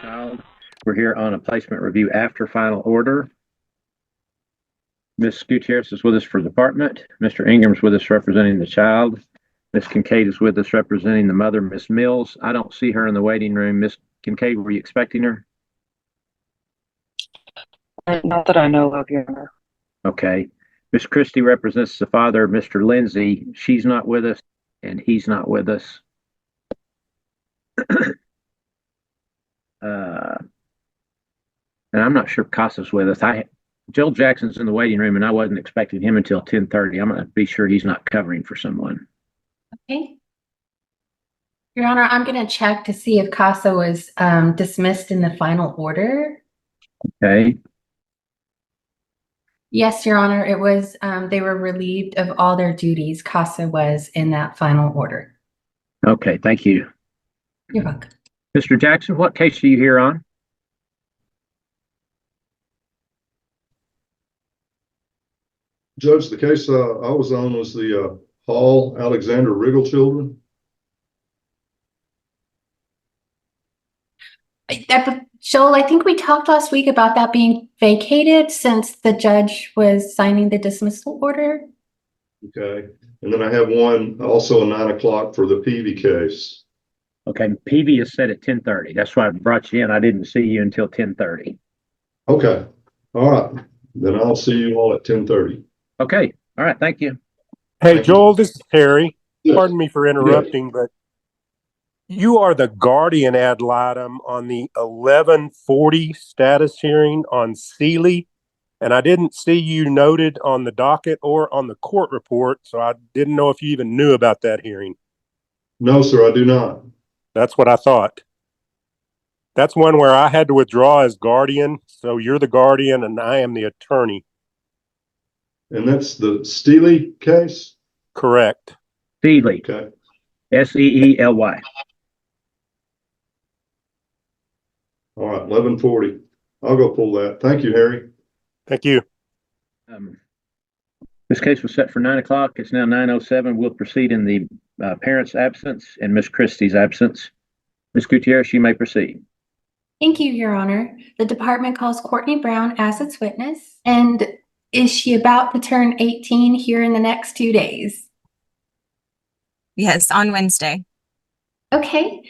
child. We're here on a placement review after final order. Ms. Gutierrez is with us for department. Mr. Ingram's with us representing the child. Ms. Kincaid is with us representing the mother, Ms. Mills. I don't see her in the waiting room. Ms. Kincaid, were you expecting her? Not that I know of, Your Honor. Okay. Ms. Christie represents the father, Mr. Lindsay. She's not with us, and he's not with us. And I'm not sure Casa's with us. Joel Jackson's in the waiting room, and I wasn't expecting him until 10:30. I'm going to be sure he's not covering for someone. Okay. Your Honor, I'm going to check to see if Casa was dismissed in the final order. Okay. Yes, Your Honor, it was, they were relieved of all their duties. Casa was in that final order. Okay, thank you. You're welcome. Mr. Jackson, what case are you here on? Judge, the case I was on was the Hall Alexander Riggle children. Joel, I think we talked last week about that being vacated since the judge was signing the dismissal order. Okay. And then I have one also at 9 o'clock for the Peavy case. Okay, PV is set at 10:30. That's why I brought you in. I didn't see you until 10:30. Okay. All right. Then I'll see you all at 10:30. Okay. All right. Thank you. Hey, Thank Joel, you. this is Harry. Yes. Pardon me for interrupting, but you are the guardian ad litem on the 1140 status hearing on Seeley, and I didn't see you noted on the docket or on the court report, so I didn't know if you even knew about that hearing. No, sir, I do not. That's what I thought. That's one where I had to withdraw as guardian, so you're the guardian and I am the attorney. And that's the Steely case? Correct. Seeley. Okay. Seely. All right, 1140. I'll go pull that. Thank you, Harry. Thank you. This case was set for 9 o'clock. It's now 9:07. We'll proceed in the parent's absence and Ms. Christie's absence. Ms. Gutierrez, you may proceed. Thank you, Your Honor. The department calls Courtney Brown as its witness. And is she about to turn 18 here in the next 2 days? Yes, on Wednesday. Okay.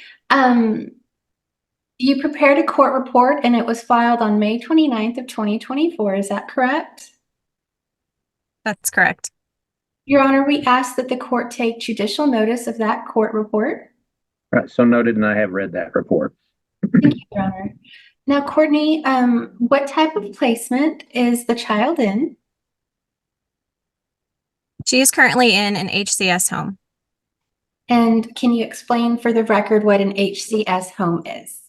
You prepared a court report and it was filed on May 29th of 2024. Is that correct? That's correct. Your Honor, we ask that the court take judicial notice of that court report. All right, so noted, and I have read that report. Thank you, Your Honor. Now, Courtney, what type of placement is the child in? She is currently in an HCS home. And can you explain for the record what an HCS home is?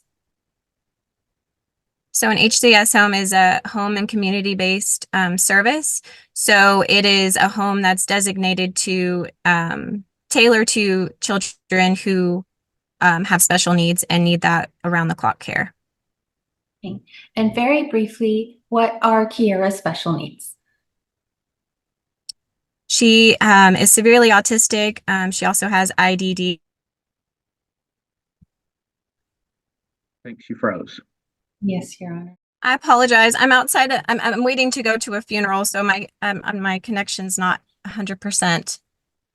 So an HCS home is a home and community-based service. So it is a home that's designated to tailor to children who have special needs and need that around-the-clock care. Okay. And very briefly, what are Kiara's special needs? She is severely autistic. She also has IDD. I think she froze. Yes, Your Honor. I apologize. I'm outside. I'm waiting to go to a funeral, so my connection's not 100%.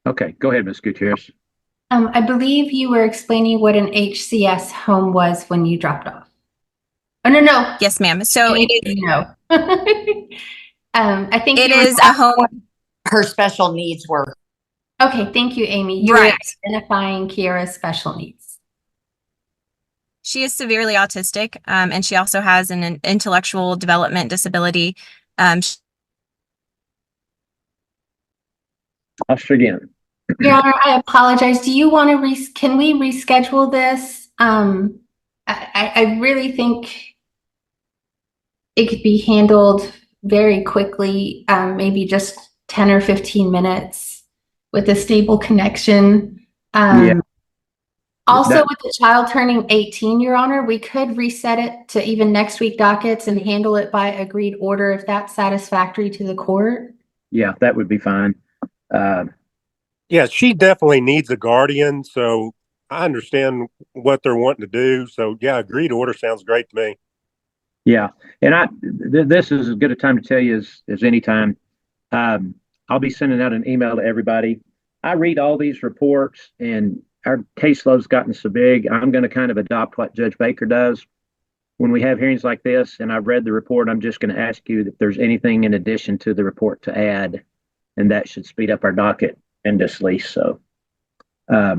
Okay, go ahead, Ms. Gutierrez. I believe you were explaining what an HCS home was when you dropped off. Oh, no. Yes, ma'am. So it is. No. I think It is a home. Her special needs were. Okay, thank you, Amy. You Right. were identifying Kiara's special needs. She is severely autistic, and she also has an intellectual development disability. Ask again. Your Honor, I apologize. Do you want to can we reschedule this? I really think it could be handled very quickly, maybe just 10 or 15 minutes with a stable connection. Yeah. Also, with the child turning 18, Your Honor, we could reset it to even next week dockets and handle it by agreed order if that's satisfactory to the court. Yeah, that would be fine. Yeah, she definitely needs a guardian, so I understand what they're wanting to do. So yeah, agreed order sounds great to me. Yeah, and this is as good a time to tell you as any time. I'll be sending out an email to everybody. I read all these reports, and our caseload's gotten so big. I'm going to kind of adopt what Judge Baker does when we have hearings like this. And I've read the report. I'm just going to ask you if there's anything in addition to the report to add, and that should speed up our docket tremendously. So, I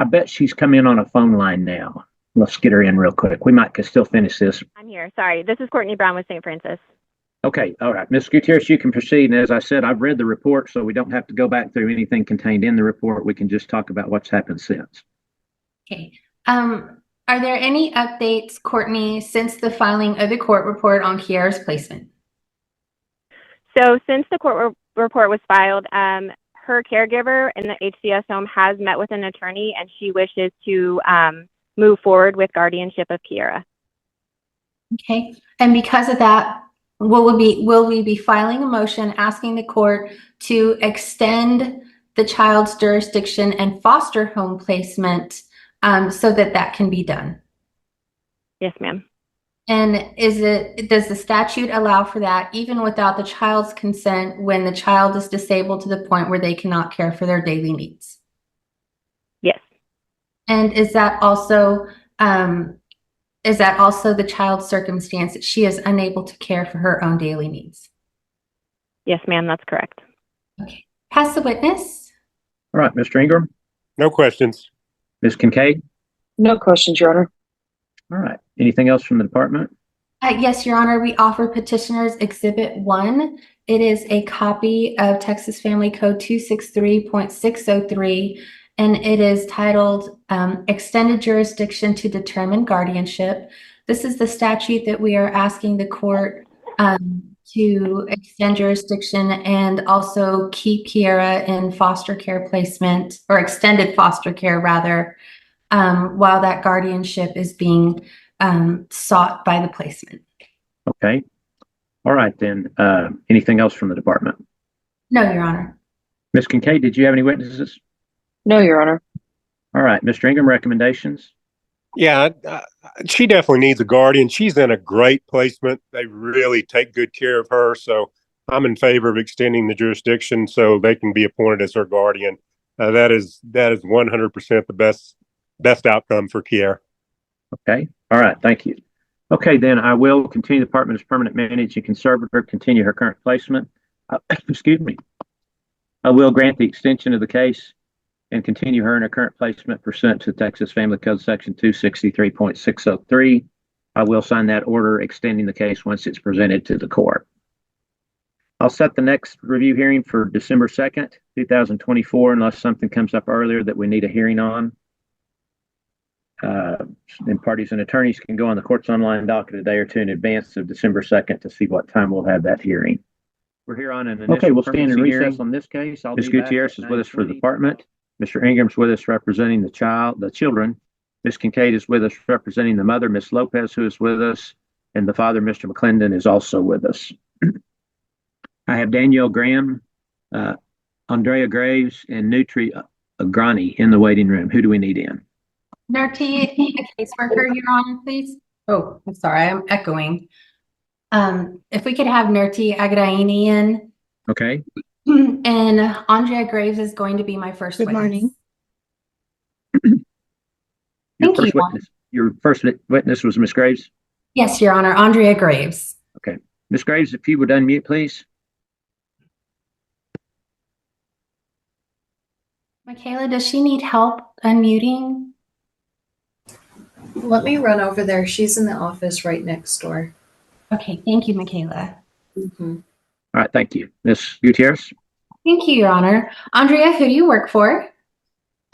bet she's come in on a phone line now. Let's get her in real quick. We might still finish this. I'm here. Sorry. This is Courtney Brown with St. Francis. Okay. All right. Ms. Gutierrez, you can proceed. And as I said, I've read the report, so we don't have to go back through anything contained in the report. We can just talk about what's happened since. Okay. Are there any updates, Courtney, since the filing of the court report on Kiara's placement? So since the court report was filed, her caregiver in the HCS home has met with an attorney, and she wishes to move forward with guardianship of Kiara. Okay. And because of that, will we be filing a motion asking the court to extend the child's jurisdiction and foster home placement so that can be done? Yes, ma'am. And does the statute allow for that even without the child's consent when the child is disabled to the point where they cannot care for their daily needs? Yes. And is that also the child's circumstance that she is unable to care for her own daily needs? Yes, ma'am, that's correct. Okay. Pass the witness. All right, Mr. Ingram. No questions. Ms. Kincaid. No questions, Your Honor. All right. Anything else from the department? Yes, Your Honor. We offer petitioners Exhibit 1. It is a copy of Texas Family Code 263.603, and it is titled Extended Jurisdiction to Determine Guardianship. This is the statute that we are asking the court to extend jurisdiction and also keep Kiara in foster care placement, or extended foster care rather, while that guardianship is being sought by the placement. Okay. All right, then. Anything else from the department? No, Your Honor. Ms. Kincaid, did you have any witnesses? No, Your Honor. All right. Mr. Ingram, recommendations? Yeah, she definitely needs a guardian. She's in a great placement. They really take good care of her. So I'm in favor of extending the jurisdiction so they can be appointed as her guardian. That is 100% the best outcome for Kiara. Okay. All right. Thank you. Okay, then I will continue the department as permanent managing conservator, continue her current placement. Excuse me. I will grant the extension of the case and continue her in her current placement pursuant to Texas Family Code Section 263.603. I will sign that order extending the case once it's presented to the court. I'll set the next review hearing for December 2nd, 2024, unless something comes up earlier that we need a hearing on. And parties and attorneys can go on the court's online docket a day or two in advance of December 2nd to see what time we'll have that hearing. We're here on an initial Okay, we'll stand in recess hearing on this case. Ms. Gutierrez is with us for the department. Mr. Ingram's with us representing the children. Ms. Kincaid is with us representing the mother, Ms. Lopez, who is with us, and the father, Mr. McClendon, is also with us. I have Danielle Graham, Andrea Graves, and Nutri Agrani in the waiting room. Who do we need in? Nerti, the caseworker, Your Honor, please. Oh, I'm sorry, I'm echoing. If we could have Nerti Agraini in. Okay. And Andrea Graves is going to be my first witness. morning. Thank you. Your first witness was Ms. Graves? Yes, Your Honor, Andrea Graves. Okay. Ms. Graves, if you would unmute, please. Michaela, does she need help unmuting? Let me run over there. She's in the office right next door. Okay, thank you, Michaela. Mm-hmm. All right, thank you. Ms. Gutierrez? Thank you, Your Honor. Andrea, who do you work for?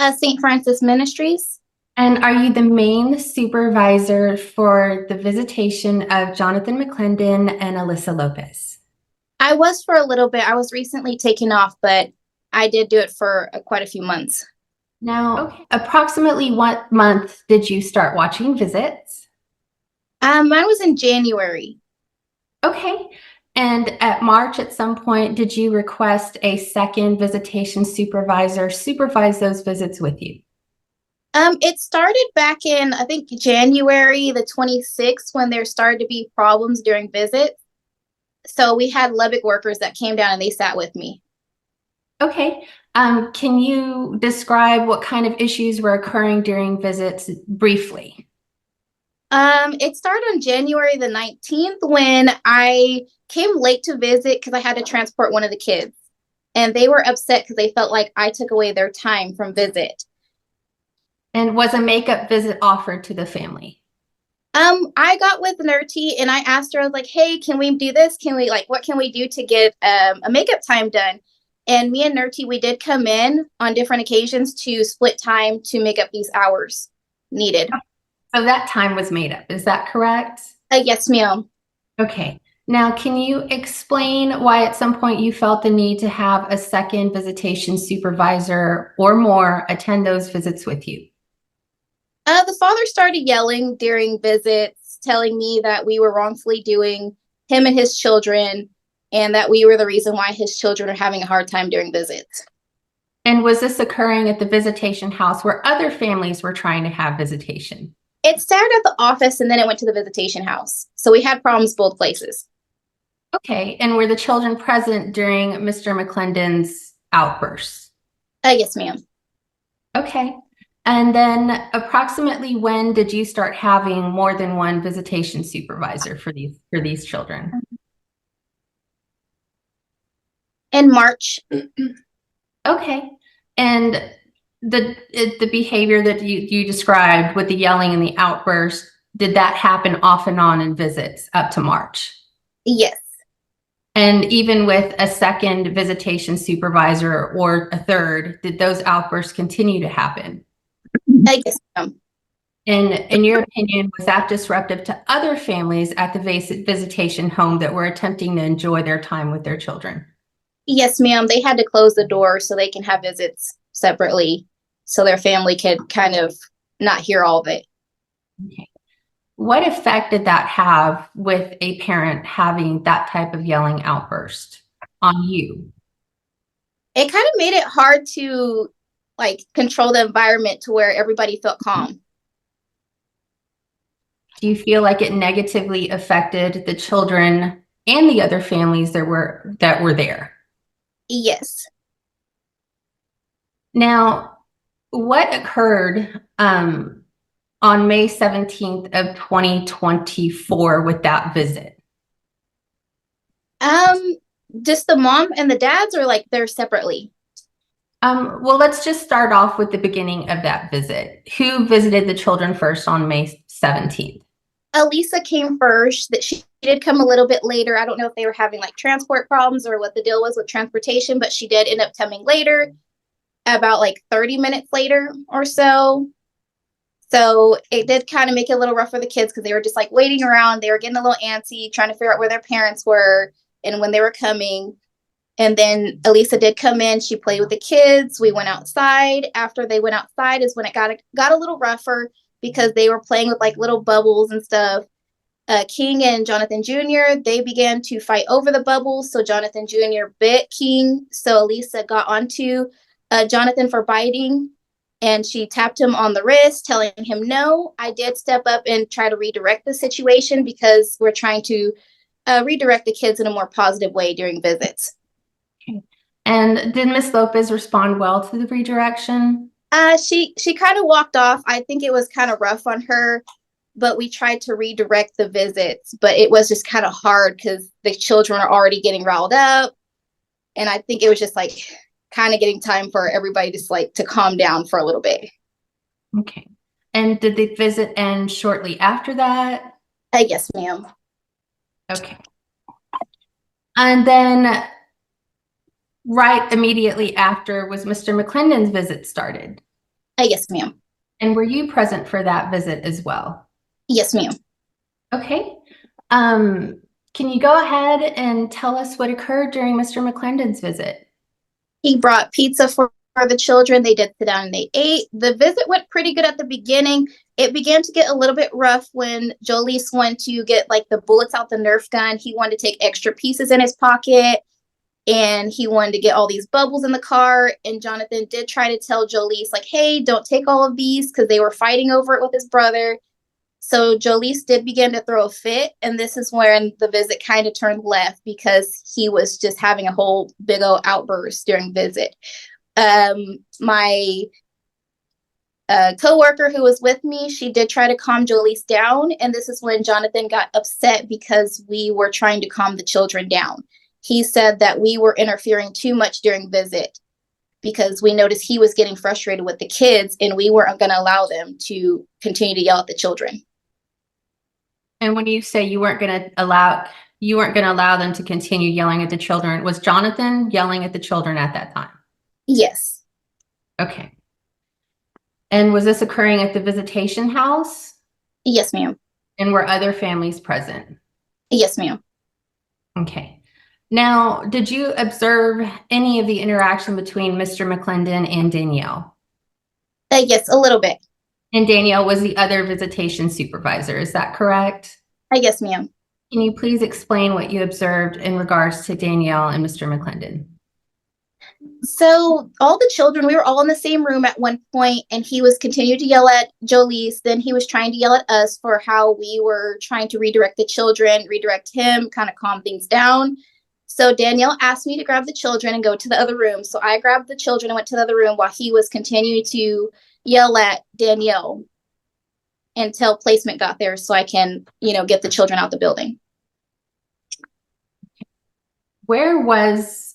St. Francis Ministries. And are you the main supervisor for the visitation of Jonathan McClendon and Alyssa Lopez? I was for a little bit. I was recently taken off, but I did do it for quite a few months. Now, approximately what month did you start watching visits? Mine was in January. Okay. And at March, at some point, did you request a second visitation supervisor supervise those visits with you? It started back in, I think, January the 26th when there started to be problems during visits. So we had Lubbock workers that came down and they sat with me. Okay. Can you describe what kind of issues were occurring during visits briefly? It started on January the 19th when I came late to visit because I had to transport one of the kids. And they were upset because they felt like I took away their time from visit. And was a makeup visit offered to the family? I got with Nerty and I asked her, I was like, hey, can we do this? Can we, like, what can we do to get a makeup time done? And me and Nerty, we did come in on different occasions to split time to make up these hours needed. So that time was made up, is that correct? Yes, ma'am. Okay. Now, can you explain why at some point you felt the need to have a second visitation supervisor or more attend those visits with you? The father started yelling during visits, telling me that we were wrongfully doing him and his children, and that we were the reason why his children are having a hard time during visits. And was this occurring at the visitation house where other families were trying to have visitation? It started at the office and then it went to the visitation house. So we had problems both places. Okay. And were the children present during Mr. McClendon's outbursts? Yes, ma'am. Okay. And then approximately when did you start having more than one visitation supervisor for these children? In March. Okay. And the behavior that you described with the yelling and the outburst, did that happen off and on in visits up to March? Yes. And even with a second visitation supervisor or a third, did those outbursts continue to happen? Yes, ma'am. And in your opinion, was that disruptive to other families at the visitation home that were attempting to enjoy their time with their children? Yes, ma'am. They had to close the door so they can have visits separately so their family could kind of not hear all of it. Okay. What effect did that have with a parent having that type of yelling outburst on you? It kind of made it hard to like control the environment to where everybody felt calm. Do you feel like it negatively affected the children and the other families that were there? Yes. Now, what occurred on May 17th of 2024 with that visit? Just the mom and the dads, or like they're separately? Well, let's just start off with the beginning of that visit. Who visited the children first on May 17th? Elisa came first. That she did come a little bit later. I don't know if they were having like transport problems or what the deal was with transportation, but she did end up coming later, about like 30 minutes later or so. So it did kind of make it a little rough for the kids because they were just like waiting around. They were getting a little antsy, trying to figure out where their parents were and when they were coming. And then Elisa did come in. She played with the kids. We went outside. After they went outside is when it got a little rougher because they were playing with like little bubbles and stuff. King and Jonathan Jr., they began to fight over the bubbles. So Jonathan Jr. bit King. So Elisa got onto Jonathan for biting. And she tapped him on the wrist, telling him no. I did step up and try to redirect the situation because we're trying to redirect the kids in a more positive way during visits. Okay. And did Miss Lopez respond well to the redirection? She kind of walked off. I think it was kind of rough on her, but we tried to redirect the visits. But it was just kind of hard because the children are already getting riled up. And I think it was just like kind of getting time for everybody just like to calm down for a little bit. Okay. And did the visit end shortly after that? Yes, ma'am. Okay. And then right immediately after was Mr. McClendon's visit started? Yes, ma'am. And were you present for that visit as well? Yes, ma'am. Okay. Can you go ahead and tell us what occurred during Mr. McClendon's visit? He brought pizza for the children. They did sit down and they ate. The visit went pretty good at the beginning. It began to get a little bit rough when Jolise went to get like the bullets out the Nerf gun. He wanted to take extra pieces in his pocket. and he wanted to get all these bubbles in the car. And Jonathan did try to tell Jolise, like, hey, don't take all of these, because they were fighting over it with his brother. So Jolise did begin to throw a fit, and this is when the visit kind of turned left, because he was just having a whole big old outburst during visit. My coworker who was with me, she did try to calm Jolise down, and this is when Jonathan got upset because we were trying to calm the children down. He said that we were interfering too much during visit, because we noticed he was getting frustrated with the kids, and we weren't going to allow them to continue to yell at the children. And when you say you weren't going to allow them to continue yelling at the children, was Jonathan yelling at the children at that time? Yes. Okay. And was this occurring at the visitation house? Yes, ma'am. And were other families present? Yes, ma'am. Okay. Now, did you observe any of the interaction between Mr. McClendon and Danielle? Yes, a little bit. And Danielle was the other visitation supervisor, is that correct? Yes, ma'am. Can you please explain what you observed in regards to Danielle and Mr. McClendon? So all the children, we were all in the same room at one point, and he was continuing to yell at Jolise. Then he was trying to yell at us for how we were trying to redirect the children, redirect him, kind of calm things down. So Danielle asked me to grab the children and go to the other room. So I grabbed the children and went to the other room while he was continuing to yell at Danielle until placement got there, so I can, get the children out the building. Where was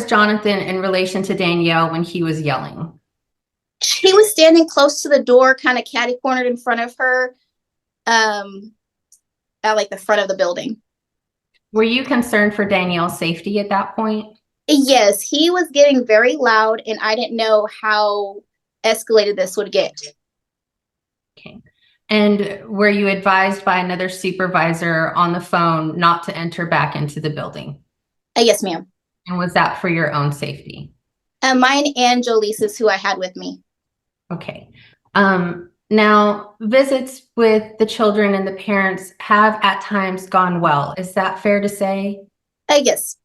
Jonathan in relation to Danielle when he was yelling? He was standing close to the door, kind of catty-cornered in front of her, at like the front of the building. Were you concerned for Danielle's safety at that point? Yes, he was getting very loud, and I didn't know how escalated this would get. Okay. And were you advised by another supervisor on the phone not to enter back into the building? Yes, ma'am. And was that for your own safety? Mine and Jolise's, who I had with me. Okay. Now, visits with the children and the parents have at times gone well. Is that fair to say? Yes.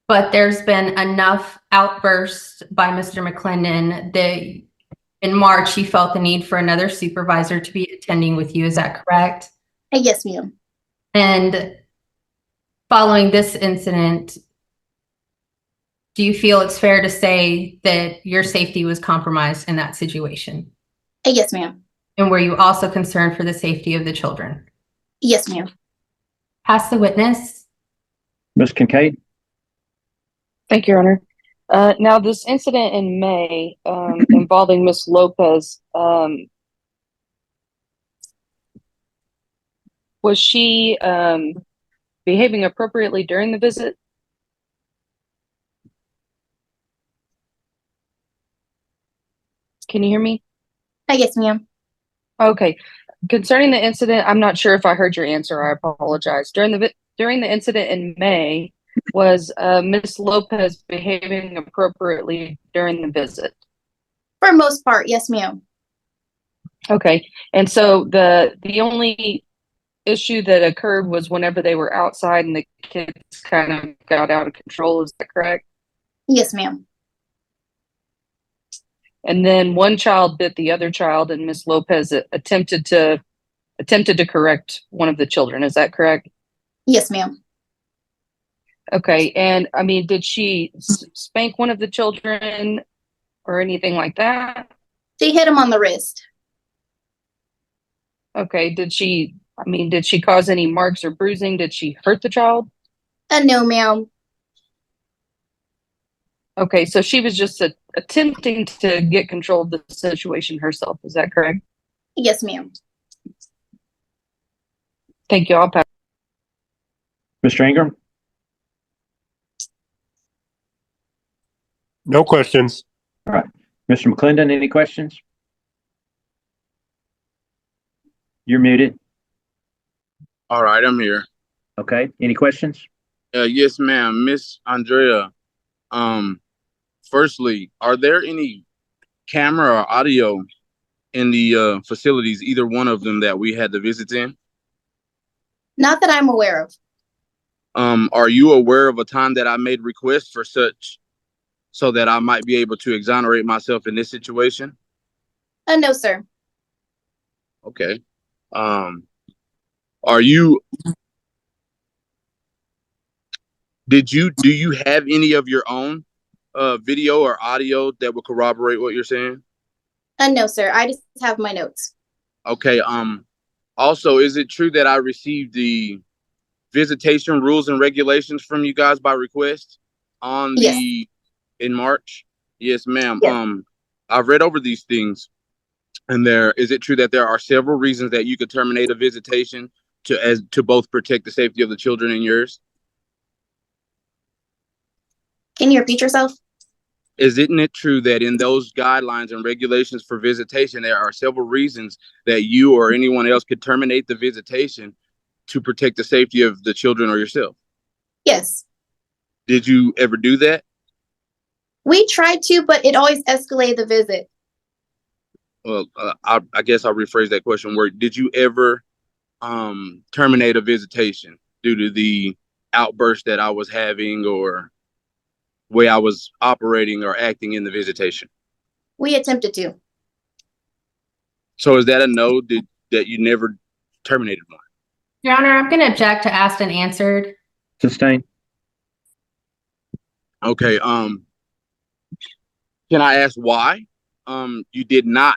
But there's been enough outbursts by Mr. McClendon that in March he felt the need for another supervisor to be attending with you. Is that correct? Yes, ma'am. And following this incident, do you feel it's fair to say that your safety was compromised in that situation? Yes, ma'am. And were you also concerned for the safety of the children? Yes, ma'am. Pass the witness. Ms. Kincaid? Thank you, Your Honor. Now, this incident in May involving Miss Lopez, was she behaving appropriately during the visit? Can you hear me? Yes, ma'am. Okay. Concerning the incident, I'm not sure if I heard your answer. I apologize. During the incident in May, was Miss Lopez behaving appropriately during the visit? For most part, yes, ma'am. Okay. And so the only issue that occurred was whenever they were outside and the kids kind of got out of control. Is that correct? Yes, ma'am. And then one child bit the other child, and Miss Lopez attempted to correct one of the children. Is that correct? Yes, ma'am. Okay. And I mean, did she spank one of the children or anything like that? She hit him on the wrist. Okay. Did she cause any marks or bruising? Did she hurt the child? No, ma'am. Okay. So she was just attempting to get control of the situation herself. Is that correct? Yes, ma'am. Thank you. I'll pass. Mr. Ingram? No questions. All right. Mr. McClendon, any questions? You're muted. All right, I'm here. Okay. Any questions? Yes, ma'am. Miss Andrea, firstly, are there any camera or audio in the facilities, either one of them that we had to visit in? Not that I'm aware of. Are you aware of a time that I made requests for such so that I might be able to exonerate myself in this situation? No, sir. Okay. Are you, do you have any of your own video or audio that will corroborate what you're saying? No, sir. I just have my notes. Okay. Also, is it true that I received the visitation rules and regulations from you guys by request on Yes. in March? Yes, ma'am. Yes. I've read over these things, and is it true that there are several reasons that you could terminate a visitation to both protect the safety of the children and yours? Can you repeat yourself? Isn't it true that in those guidelines and regulations for visitation, there are several reasons that you or anyone else could terminate the visitation to protect the safety of the children or yourself? Yes. Did you ever do that? We tried to, but it always escalated the visit. Well, I guess I'll rephrase that question. Did you ever terminate a visitation due to the outburst that I was having or way I was operating or acting in the visitation? We attempted to. So is that a no that you never terminated one? Your Honor, I'm going to object to asked and answered. Sustained. Okay. Can I ask why you did not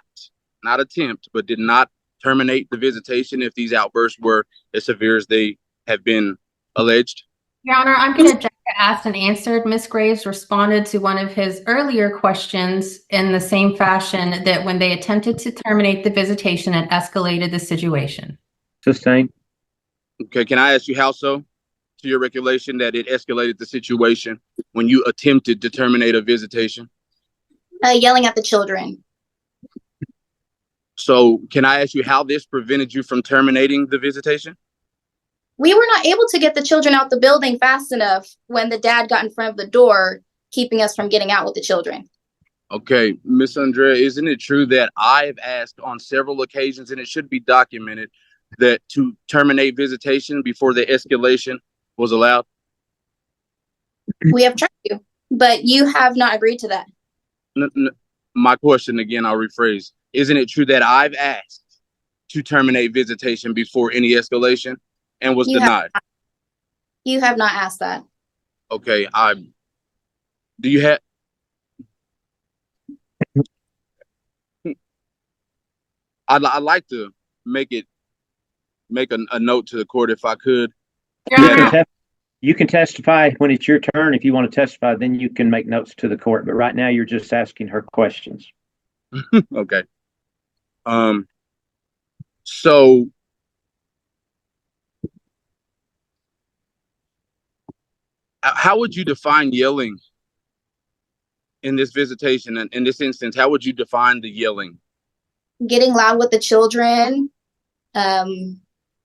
attempt, but did not terminate the visitation if these outbursts were as severe as they have been alleged? Your Honor, I'm going to object to asked and answered. Ms. Graves responded to one of his earlier questions in the same fashion, that when they attempted to terminate the visitation, it escalated the situation. Sustained. Okay, can I ask you how so? To your recollection that it escalated the situation when you attempted to terminate a visitation? Yelling at the children. So can I ask you how this prevented you from terminating the visitation? We were not able to get the children out the building fast enough when the dad got in front of the door, keeping us from getting out with the children. Okay, Miss Andrea, isn't it true that I've asked on several occasions, and it should be documented, that to terminate visitation before the escalation was allowed? We have tried to, but you have not agreed to that. My question again, I'll rephrase. Isn't it true that I've asked to terminate visitation before any escalation and was denied? You have not asked that. Okay, do you have? I'd like to make a note to the court if I could. You can testify when it's your turn. If you want to testify, then you can make notes to the court. But right now, you're just asking her questions. Okay. So how would you define yelling in this visitation? And in this instance, how would you define the yelling? Getting loud with the children.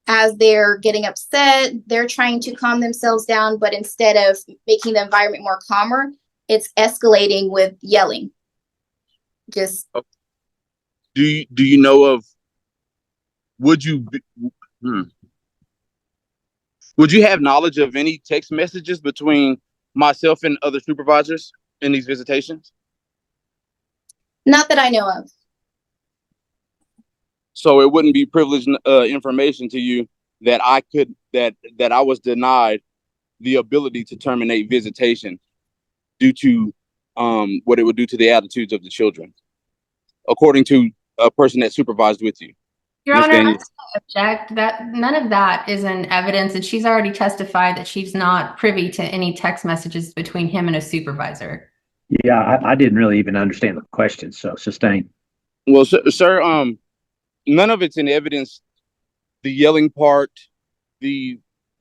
As they're getting upset, they're trying to calm themselves down, but instead of making the environment more calmer, it's escalating with yelling. Just. Do you know of? Would you have knowledge of any text messages between myself and other supervisors in these visitations? Not that I know of. So it wouldn't be privileged information to you that I was denied the ability to terminate visitation due to what it would do to the attitudes of the children, according to a person that supervised with you. Your Honor, I object that none of that is in evidence, and she's already testified that she's not privy to any text messages between him and a supervisor. Yeah, I didn't really even understand the question, so sustained. Well, sir, none of it's in evidence. The yelling part, the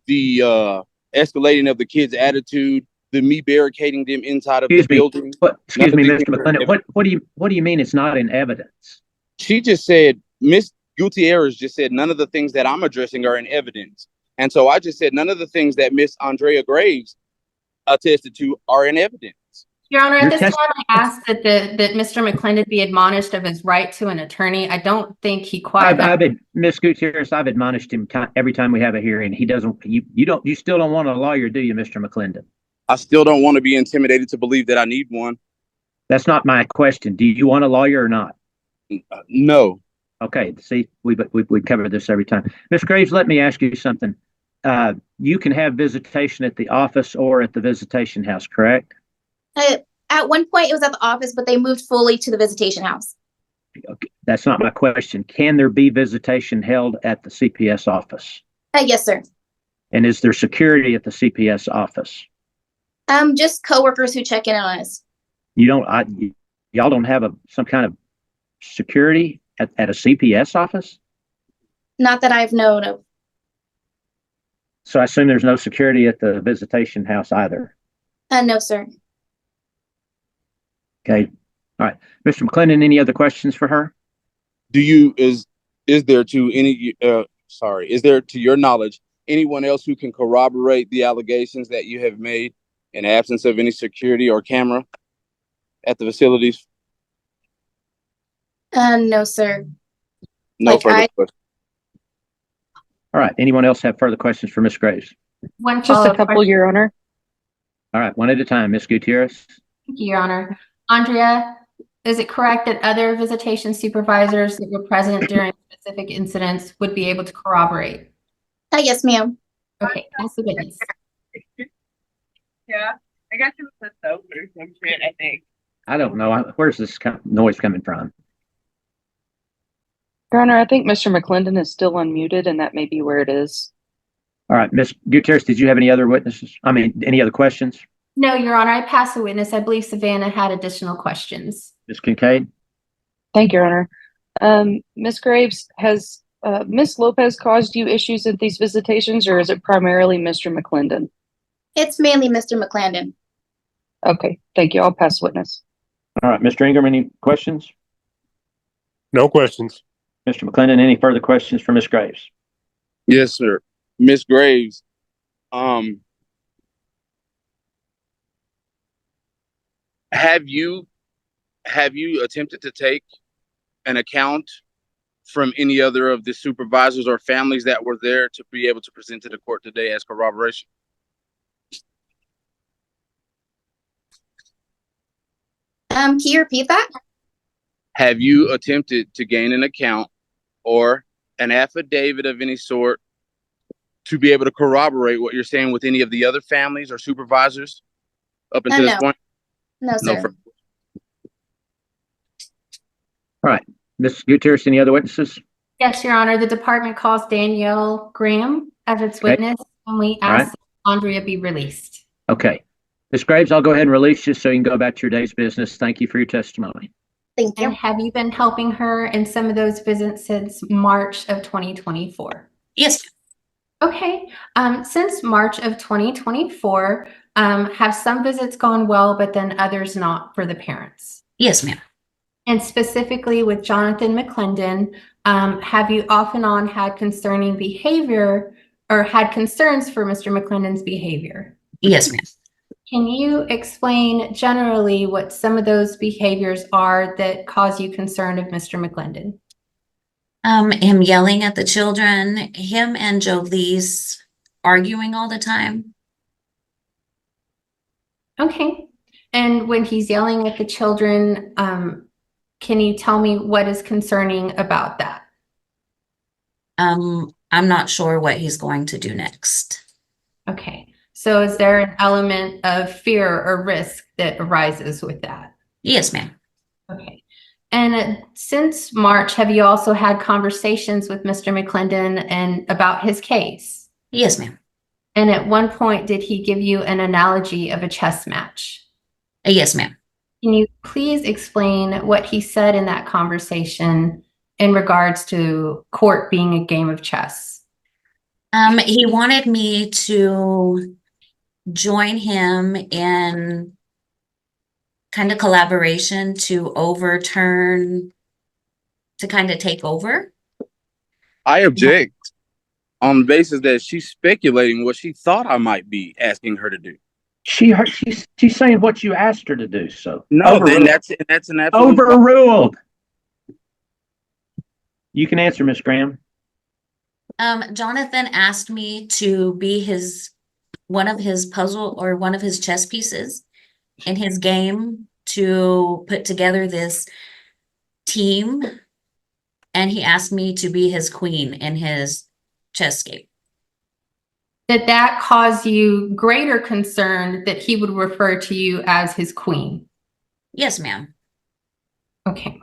escalating of the kids' attitude, the me barricading them inside of the building. Excuse me, Mr. McClendon. What do you mean it's not in evidence? She just said, Miss Gutierrez just said none of the things that I'm addressing are in evidence. And so I just said none of the things that Miss Andrea Graves attested to are in evidence. Your Honor, Your at this test- time, I asked that Mr. McClendon be admonished of his right to an attorney. I don't think he quite. Ms. Gutierrez, I've admonished him every time we have a hearing. He doesn't. You still don't want a lawyer, do you, Mr. McClendon? I still don't want to be intimidated to believe that I need one. That's not my question. Do you want a lawyer or not? No. Okay. See, we cover this every time. Ms. Graves, let me ask you something. You can have visitation at the office or at the visitation house, correct? At one point, it was at the office, but they moved fully to the visitation house. Okay. That's not my question. Can there be visitation held at the CPS office? Yes, sir. And is there security at the CPS office? Just coworkers who check in on us. Y'all don't have some kind of security at a CPS office? Not that I've known of. So I assume there's no security at the visitation house either. No, sir. Okay. All right. Mr. McClendon, any other questions for her? Is there to your knowledge anyone else who can corroborate the allegations that you have made in absence of any security or camera at the facilities? No, sir. No further questions. All right. Anyone else have further questions for Ms. Graves? Just a couple, Your Honor. All right. One at a time. Ms. Gutierrez. Thank you, Your Honor. Andrea, is it correct that other visitation supervisors that were present during specific incidents would be able to corroborate? Yes, ma'am. Okay, that's the witness. Yeah, I got you with the soap or some shit, I think. I don't know. Where's this noise coming from? Your Honor, I think Mr. McClendon is still unmuted, and that may be where it is. All right. Ms. Gutierrez, did you have any other witnesses? Any other questions? No, Your Honor, I pass the witness. I believe Savannah had additional questions. Ms. Kincaid? Thank you, Your Honor. Ms. Graves, has Ms. Lopez caused you issues at these visitations, or is it primarily Mr. McClendon? It's mainly Mr. McClendon. Okay, thank you. I'll pass witness. All right. Mr. Ingram, any questions? No questions. Mr. McClendon, any further questions for Ms. Graves? Yes, sir. Ms. Graves, have you attempted to take an account from any other of the supervisors or families that were there to be able to present to the court today as corroboration? Can you repeat that? Have you attempted to gain an account or an affidavit of any sort to be able to corroborate what you're saying with any of the other families or supervisors up until this point? No, sir. All right. Ms. Gutierrez, any other witnesses? Yes, Your Honor. The department calls Danielle Graham as its witness, and we ask that Andrea be released. Okay. Ms. Graves, I'll go ahead and release you so you can go back to your day's business. Thank you for your testimony. Thank you. And have you been helping her in some of those visits since March of 2024? Yes. Okay. Since March of 2024, have some visits gone well, but then others not for the parents? Yes, ma'am. And specifically with Jonathan McClendon, have you off and on had concerning behavior or had concerns for Mr. McClendon's behavior? Yes, ma'am. Can you explain generally what some of those behaviors are that cause you concern of Mr. McClendon? Him yelling at the children, him and Jolise arguing all the time. Okay. And when he's yelling at the children, can you tell me what is concerning about that? I'm not sure what he's going to do next. Okay. So is there an element of fear or risk that arises with that? Yes, ma'am. Okay. And since March, have you also had conversations with Mr. McClendon and about his case? Yes, ma'am. And at one point, did he give you an analogy of a chess match? Yes, ma'am. Can you please explain what he said in that conversation in regards to court being a game of chess? He wanted me to join him in kind of collaboration to kind of take over. I object on the basis that she's speculating what she thought I might be asking her to do. She's saying what you asked her to do. So No, then overruled. that's an absolute Overruled. You can answer, Miss Graham. Jonathan asked me to be one of his puzzle or one of his chess pieces in his game to put together this team. And he asked me to be his queen in his chess game. Did that cause you greater concern that he would refer to you as his queen? Yes, ma'am. Okay.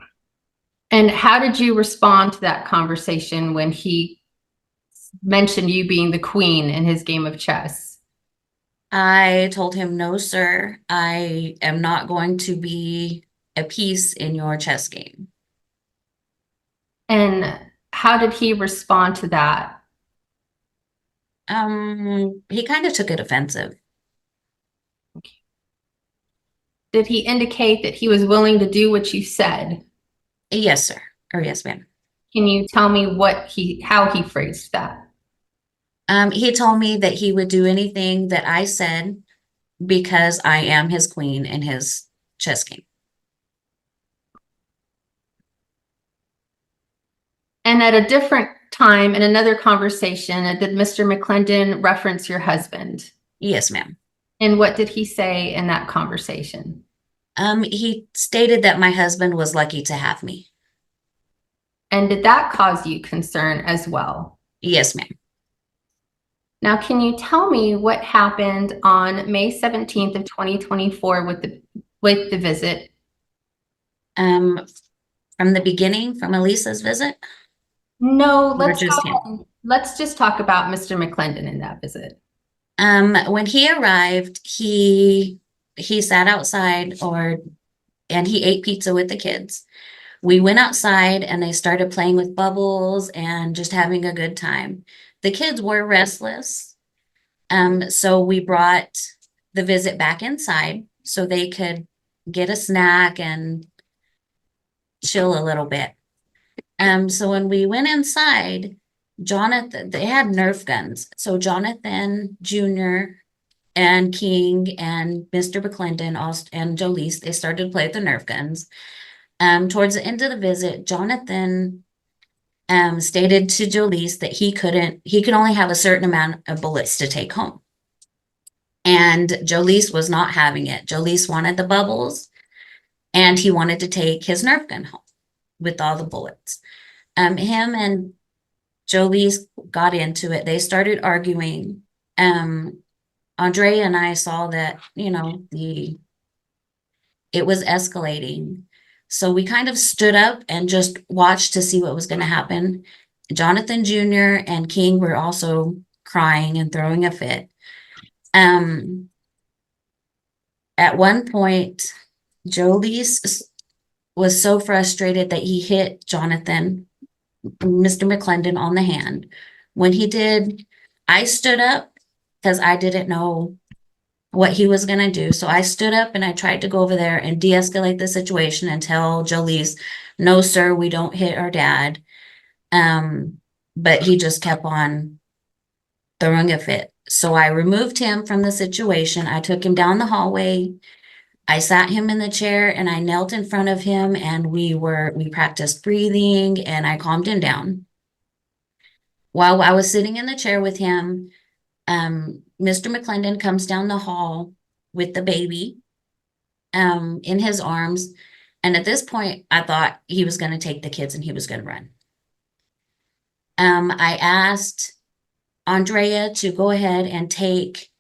And how did you respond to that conversation when he mentioned you being the queen in his game of chess? I told him, no, sir, I am not going to be a piece in your chess game. And how did he respond to that? He kind of took it offensive. Did he indicate that he was willing to do what you said? Yes, sir. Or yes, ma'am. Can you tell me how he phrased that? He told me that he would do anything that I said because I am his queen in his chess game. And at a different time in another conversation, did Mr. McClendon reference your husband? Yes, ma'am. And what did he say in that conversation? He stated that my husband was lucky to have me. And did that cause you concern as well? Yes, ma'am. Now, can you tell me what happened on May 17th of 2024 with the visit? From the beginning, from Elisa's visit? No, Or just him? let's just talk about Mr. McClendon in that visit. When he arrived, he sat outside and he ate pizza with the kids. We went outside and they started playing with bubbles and just having a good time. The kids were restless. So we brought the visit back inside so they could get a snack and chill a little bit. So when we went inside, Jonathan, they had Nerf guns. So Jonathan Jr. and King and Mr. McClendon and Jolise, they started to play with the Nerf guns. Towards the end of the visit, Jonathan stated to Jolise that he could only have a certain amount of bullets to take home. And Jolise was not having it. Jolise wanted the bubbles and he wanted to take his Nerf gun home with all the bullets. Him and Jolise got into it. They started arguing. Andrea and I saw that, it was escalating. So we kind of stood up and just watched to see what was going to happen. Jonathan Jr. and King were also crying and throwing a fit. At one point, Jolise was so frustrated that he hit Jonathan, Mr. McClendon, on the hand. When he did, I stood up because I didn't know what he was going to do. So I stood up and I tried to go over there and de-escalate the situation and tell Jolise, no, sir, we don't hit our dad. But he just kept on throwing a fit. So I removed him from the situation. I took him down the hallway. I sat him in the chair and I knelt in front of him and we practiced breathing and I calmed him down. While I was sitting in the chair with him, Mr. McClendon comes down the hall with the baby in his arms. And at this point, I thought he was going to take the kids and he was going to run. I asked Andrea to go ahead and take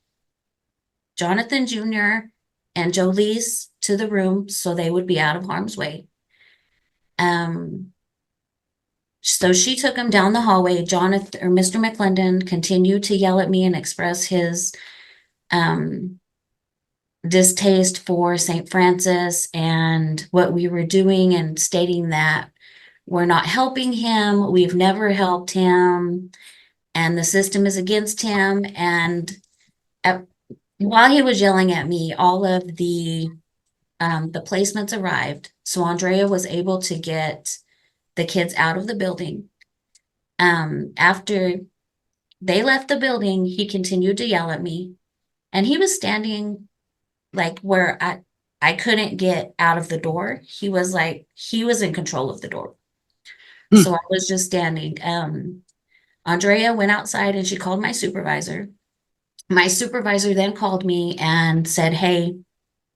Jonathan Jr. and Jolise to the room so they would be out of harm's way. So she took him down the hallway. Jonathan or Mr. McClendon continued to yell at me and express his distaste for St. Francis and what we were doing and stating that we're not helping him. We've never helped him and the system is against him. And while he was yelling at me, all of the placements arrived. So Andrea was able to get the kids out of the building. After they left the building, he continued to yell at me and he was standing like where I couldn't get out of the door. He was in control of the door. So I was just standing. Andrea went outside and she called my supervisor. My supervisor then called me and said, "Hey,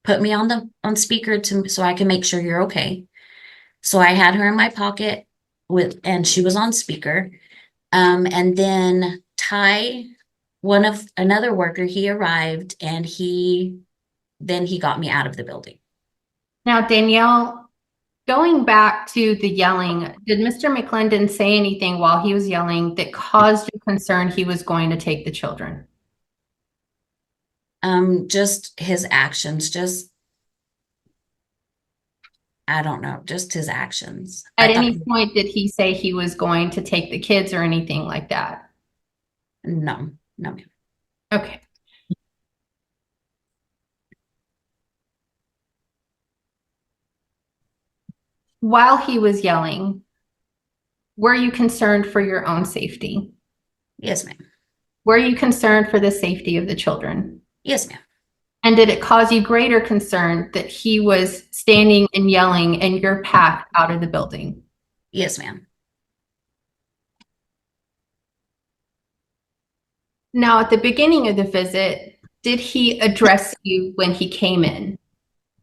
put me on speaker so I can make sure you're okay." So I had her in my pocket and she was on speaker. And then Ty, another worker, he arrived and he got me out of the building. Now, Danielle, going back to the yelling, did Mr. McClendon say anything while he was yelling that caused you concern he was going to take the children? Just his actions, I don't know, just his actions. At any point, did he say he was going to take the kids or anything like that? No, no. Okay. While he was yelling, were you concerned for your own safety? Yes, ma'am. Were you concerned for the safety of the children? Yes, ma'am. And did it cause you greater concern that he was standing and yelling in your path out of the building? Yes, ma'am. Now, at the beginning of the visit, did he address you when he came in?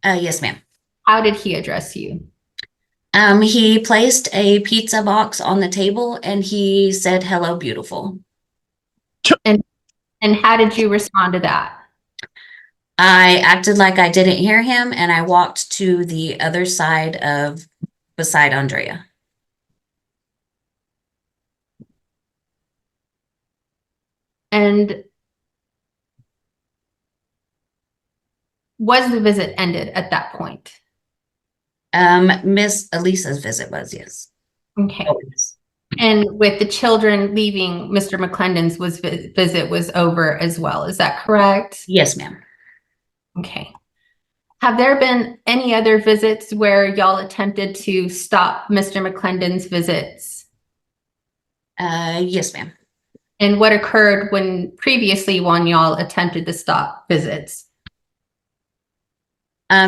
Yes, ma'am. How did he address you? He placed a pizza box on the table and he said, "Hello, beautiful." And how did you respond to that? I acted like I didn't hear him and I walked to the other side beside Andrea. And was the visit ended at that point? Miss Elisa's visit was, yes. Okay. And with the children leaving, Mr. McClendon's visit was over as well. Is that correct? Yes, ma'am. Okay. Have there been any other visits where y'all attempted to stop Mr. McClendon's visits? Yes, ma'am. And what occurred previously when y'all attempted to stop visits?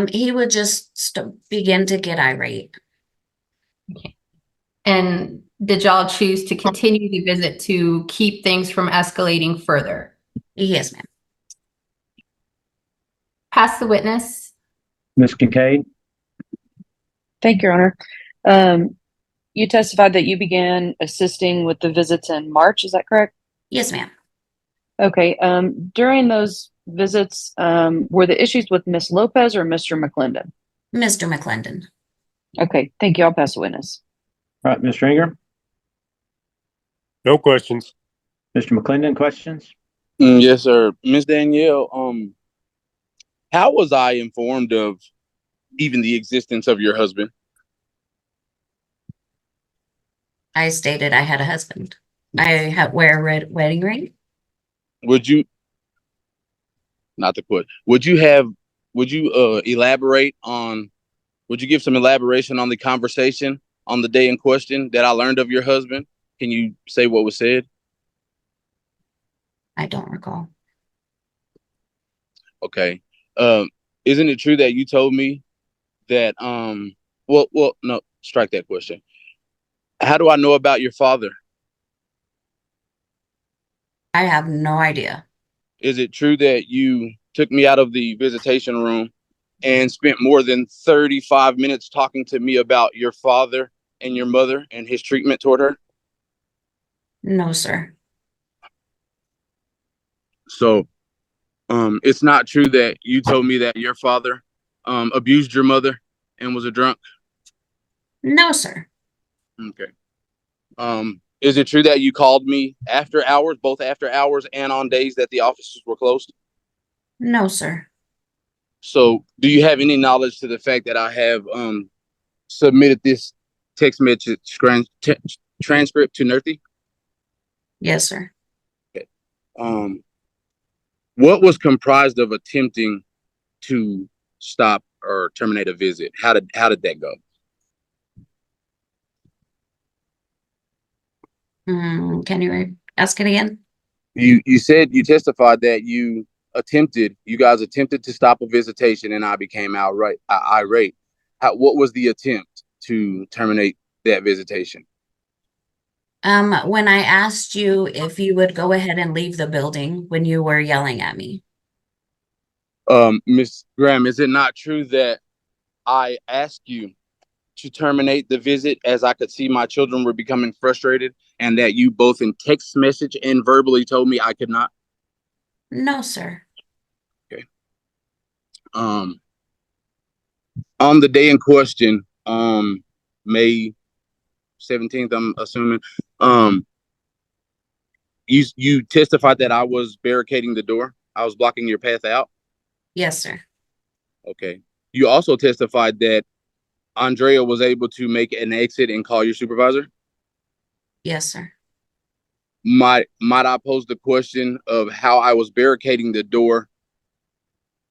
He would just begin to get irate. Okay. And did y'all choose to continue the visit to keep things from escalating further? Yes, ma'am. Pass the witness. Ms. Kincaid? Thank you, Your Honor. You testified that you began assisting with the visits in March, is that correct? Yes, ma'am. Okay. During those visits, were the issues with Ms. Lopez or Mr. McClendon? Mr. McClendon. Okay, thank you. I'll pass the witness. All right, Mr. Ingram? No questions. Mr. McClendon, questions? Yes, sir. Miss Danielle, how was I informed of even the existence of your husband? I stated I had a husband. I wear a red wedding ring. Would you, not to put, would you elaborate on, would you give some elaboration on the conversation on the day in question that I learned of your husband? Can you say what was said? I don't recall. Okay. Isn't it true that you told me that, no, strike that question. How do I know about your father? I have no idea. Is it true that you took me out of the visitation room and spent more than 35 minutes talking to me about your father and your mother and his treatment toward her? No, sir. So, it's not true that you told me that your father abused your mother and was a drunk? No, sir. Okay. Is it true that you called me after hours, both after hours and on days that the offices were closed? No, sir. So do you have any knowledge to the fact that I have submitted this text message transcript to Nerthy? Yes, sir. Okay. What was comprised of attempting to stop or terminate a visit? How did that go? Can you ask it again? You said, you testified that you you guys attempted to stop a visitation and I became outright irate. What was the attempt to terminate that visitation? When I asked you if you would go ahead and leave the building when you were yelling at me. Miss Graham, is it not true that I asked you to terminate the visit as I could see my children were becoming frustrated and that you both in text message and verbally told me I could not? No, sir. Okay. On the day in question, May 17th, I'm assuming, you testified that I was barricading the door. I was blocking your path out. Yes, sir. Okay. You also testified that Andrea was able to make an exit and call your supervisor. Yes, sir. Might I pose the question of how I was barricading the door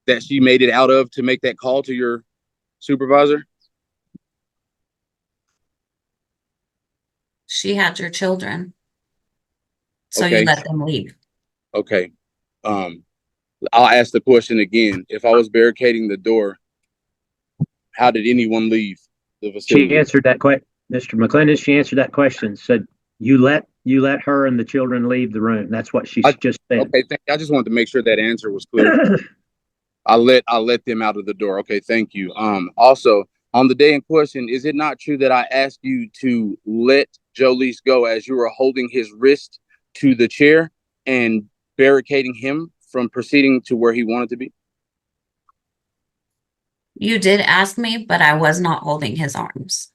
that she made it out of to make that call to your supervisor? She had your children. So Okay. you let them leave. Okay. I'll ask the question again. If I was barricading the door, how did anyone leave the facility? She answered that question. Mr. McClendon, she answered that question, said you let her and the children leave the room. That's what she just said. Okay, I just wanted to make sure that answer was clear. I let them out of the door. Okay, thank you. Also, on the day in question, is it not true that I asked you to let Jolise go as you were holding his wrist to the chair and barricading him from proceeding to where he wanted to be? You did ask me, but I was not holding his arms.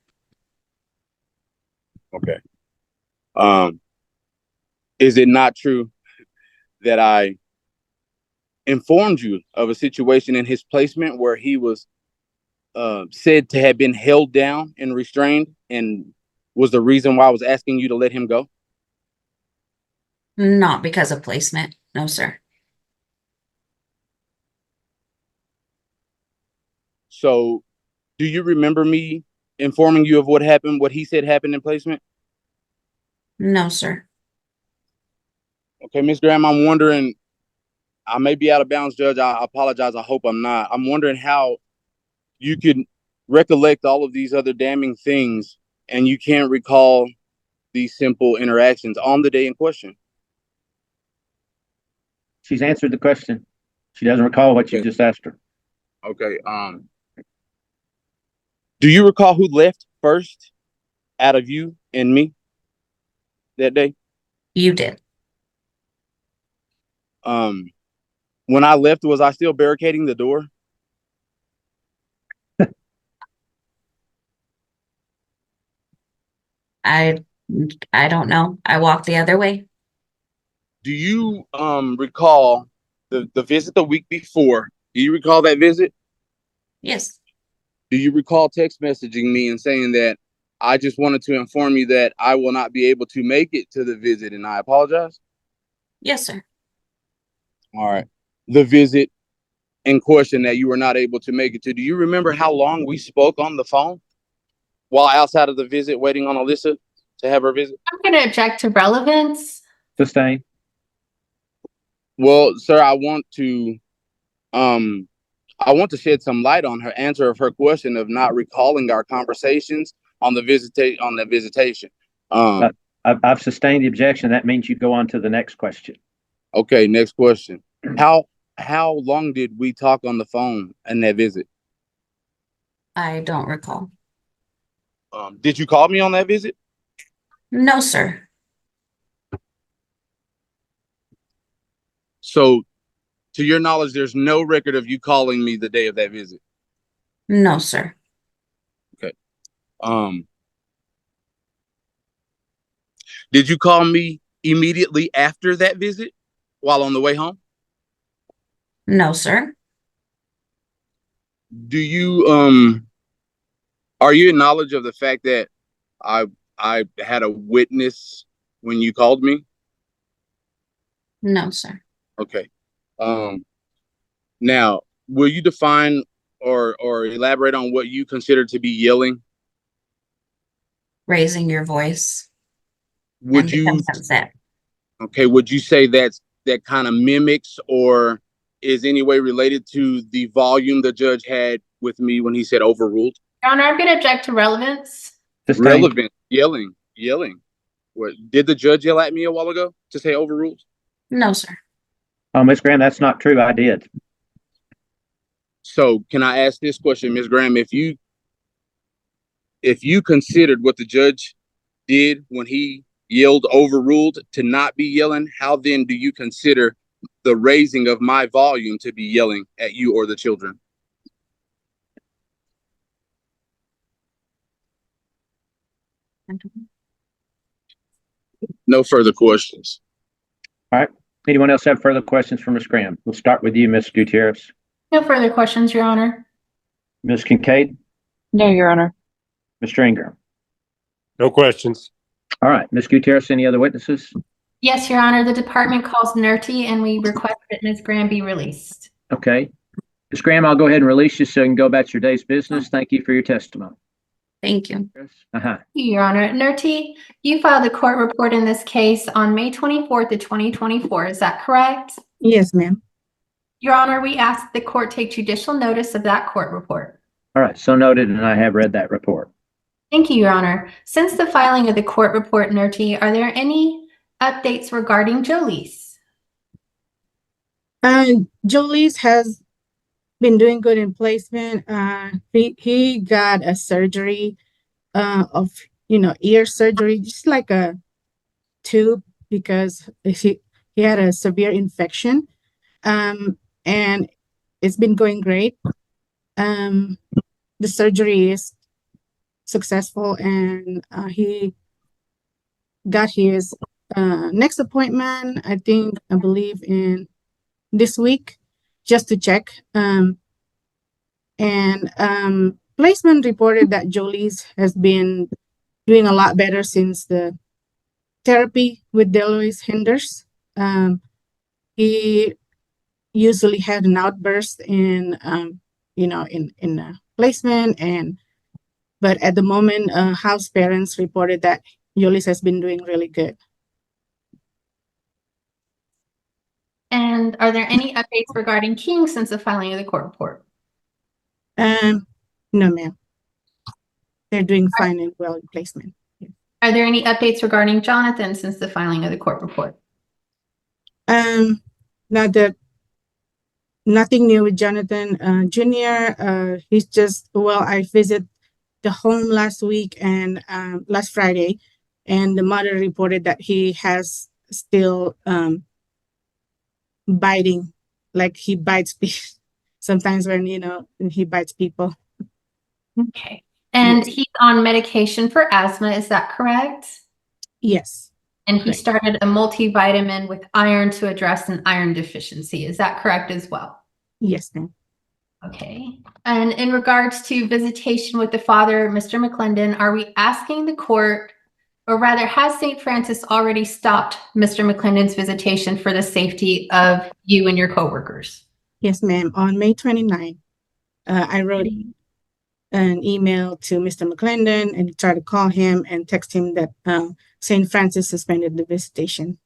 Okay. Is it not true that I informed you of a situation in his placement where he was said to have been held down and restrained and was the reason why I was asking you to let him go? Not because of placement. No, sir. So do you remember me informing you of what happened, what he said happened in placement? No, sir. Okay, Miss Graham, I'm wondering, I may be out of bounds, Judge. I apologize. I hope I'm not. I'm wondering how you could recollect all of these other damning things and you can't recall these simple interactions on the day in question. She's answered the question. She doesn't recall what you just asked her. Okay. Do you recall who left first out of you and me that day? You did. When I left, was I still barricading the door? I don't know. I walked the other way. Do you recall the visit the week before? Do you recall that visit? Yes. Do you recall text messaging me and saying that I just wanted to inform you that I will not be able to make it to the visit and I apologize? Yes, sir. All right. The visit in question that you were not able to make it to, do you remember how long we spoke on the phone while outside of the visit waiting on Alyssa to have her visit? I'm going to object to relevance. Sustain. Well, sir, I want to shed some light on her answer of her question of not recalling our conversations on the visitation. I've sustained the objection. That means you go on to the next question. Okay, next question. How long did we talk on the phone in that visit? I don't recall. Did you call me on that visit? No, sir. So, to your knowledge, there's no record of you calling me the day of that visit? No, sir. Okay. Did you call me immediately after that visit while on the way home? No, sir. Do you are you in knowledge of the fact that I had a witness when you called me? No, sir. Okay. Now, will you define or elaborate on what you consider to be yelling? Raising your voice. Would you upset? Okay, would you say that kind of mimics or is any way related to the volume the judge had with me when he said overruled? Your Honor, I'm going to object to relevance. Sustained. Relevant, yelling. What did the judge yell at me a while ago to say overruled? No, sir. Oh, Ms. Graham, that's not true. I did. So can I ask this question, Ms. Graham? If you considered what the judge did when he yelled overruled to not be yelling, how then do you consider the raising of my volume to be yelling at you or the children? No further questions. All right. Anyone else have further questions for Ms. Graham? We'll start with you, Ms. Gutierrez. No further questions, Your Honor. Ms. Kincaid, No, Your Honor. Mr. Ingram. No questions. All right. Ms. Gutierrez, any other witnesses? Yes, Your Honor. The department calls NERTI and we request that Ms. Graham be released. Okay. Ms. Graham, I'll go ahead and release you so you can go about your day's business. Thank you for your testimony. Thank you. Thank you, Your Honor. NERTI, you filed a court report in this case on May 24th of 2024. Is that correct? Yes, ma'am. Your Honor, we ask the court take judicial notice of that court report. All right. So noted, and I have read that report. Thank you, Your Honor. Since the filing of the court report, NERTI, are there any updates regarding Jolise? Jolise has been doing good in placement. He got a surgery of ear surgery, just like a tube, because he had a severe infection, and it's been going great. The surgery is successful, and he got his next appointment, I believe in this week, just to check. Placement reported that Jolise has been doing a lot better since the therapy with Deloise hinders. He usually had an outburst in placement, but at the moment, house parents reported that Jolise has been doing really good. And are there any updates regarding King since the filing of the court report? No, ma'am. They're doing fine and well in placement. Are there any updates regarding Jonathan since the filing of the court report? Nothing new with Jonathan Jr. He's just, I visited the home last week and last Friday, and the mother reported that he has still biting, like he bites people sometimes when he bites people. Okay. And he's on medication for asthma, is that correct? Yes. And he started a multivitamin with iron to address an iron deficiency, is that correct as well? Yes, ma'am. Okay. And in regards to visitation with the father, Mr. McClendon, are we asking the court, or rather, has St. Francis already stopped Mr. McClendon's visitation for the safety of you and your coworkers? Yes, ma'am. On May 29th, I wrote an email to Mr. McClendon and tried to call him and text him that St. Francis suspended the visitation.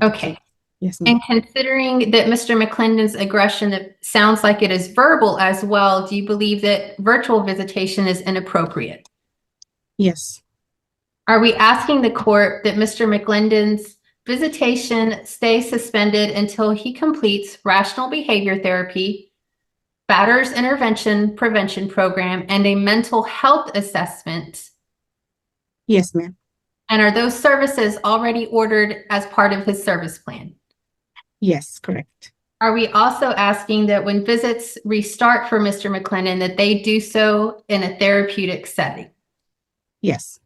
Okay. Yes, ma'am. And considering that Mr. McClendon's aggression, it sounds like it is verbal as well, do you believe that virtual visitation is inappropriate? Yes. Are we asking the court that Mr. McClendon's visitation stay suspended until he completes rational behavior therapy, batter's intervention prevention program, and a mental health assessment? Yes, ma'am. And are those services already ordered as part of his service plan? Yes, correct. Are we also asking that when visits restart for Mr. McClendon, that they do so in a therapeutic setting? Yes.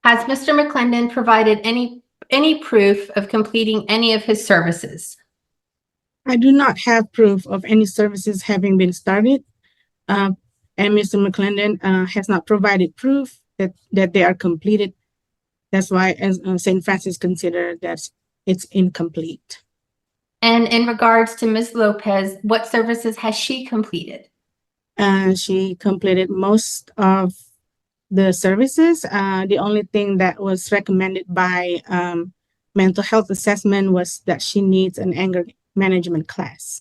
Has Mr. McClendon provided any proof of completing any of his services? I do not have proof of any services having been started, and Mr. McClendon has not provided proof that they are completed. That's why St. Francis considered that it's incomplete. And in regards to Ms. Lopez, what services has she completed? She completed most of the services. The only thing that was recommended by mental health assessment was that she needs an anger management class.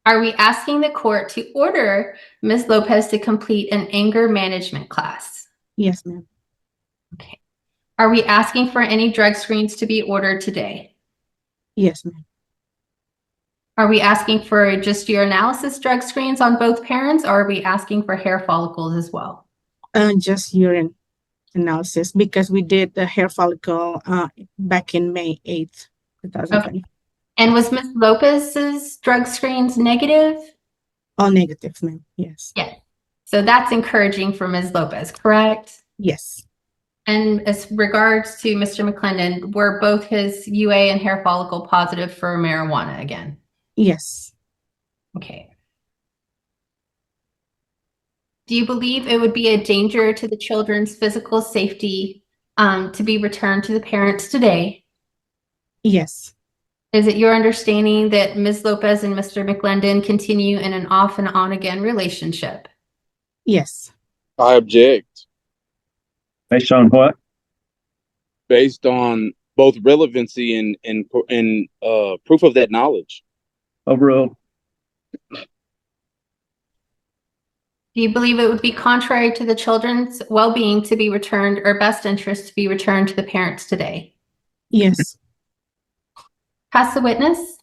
Are we asking the court to order Ms. Lopez to complete an anger management class? Yes, ma'am. Okay. Are we asking for any drug screens to be ordered today? Yes, ma'am. Are we asking for just urinalysis drug screens on both parents, or are we asking for hair follicles as well? Just urine analysis because we did the hair follicle back in May 8th, 2020. Okay. And was Ms. Lopez's drug screens negative? All negative, ma'am. Yes. Yes. So that's encouraging for Ms. Lopez, correct? Yes. And as regards to Mr. McClendon, were both his UA and hair follicle positive for marijuana again? Yes. Okay. Do you believe it would be a danger to the children's physical safety to be returned to the parents today? Yes. Is it your understanding that Ms. Lopez and Mr. McClendon continue in an off and on again relationship? Yes. I object Based on what? based on both relevancy and proof of that knowledge. Overruled. Do you believe it would be contrary to the children's well-being to be returned or best interest to be returned to the parents today? Yes. Pass the witness.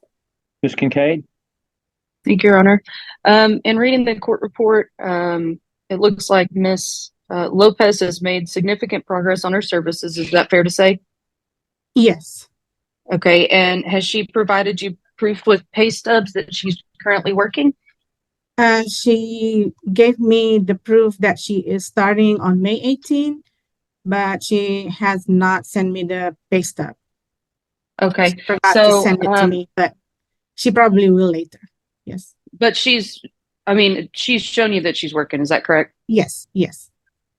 Ms. Kincaid? Thank you, Your Honor. In reading the court report, it looks like Ms. Lopez has made significant progress on her services. Is that fair to say? Yes. Okay, and has she provided you proof with pay stubs that she's currently working? She gave me the proof that she is starting on May 18th, but she has not sent me the pay stub. Okay, She forgot to so, send it to me, but she probably will later. Yes. but she's shown you that she's working, is that correct? Yes. Yes.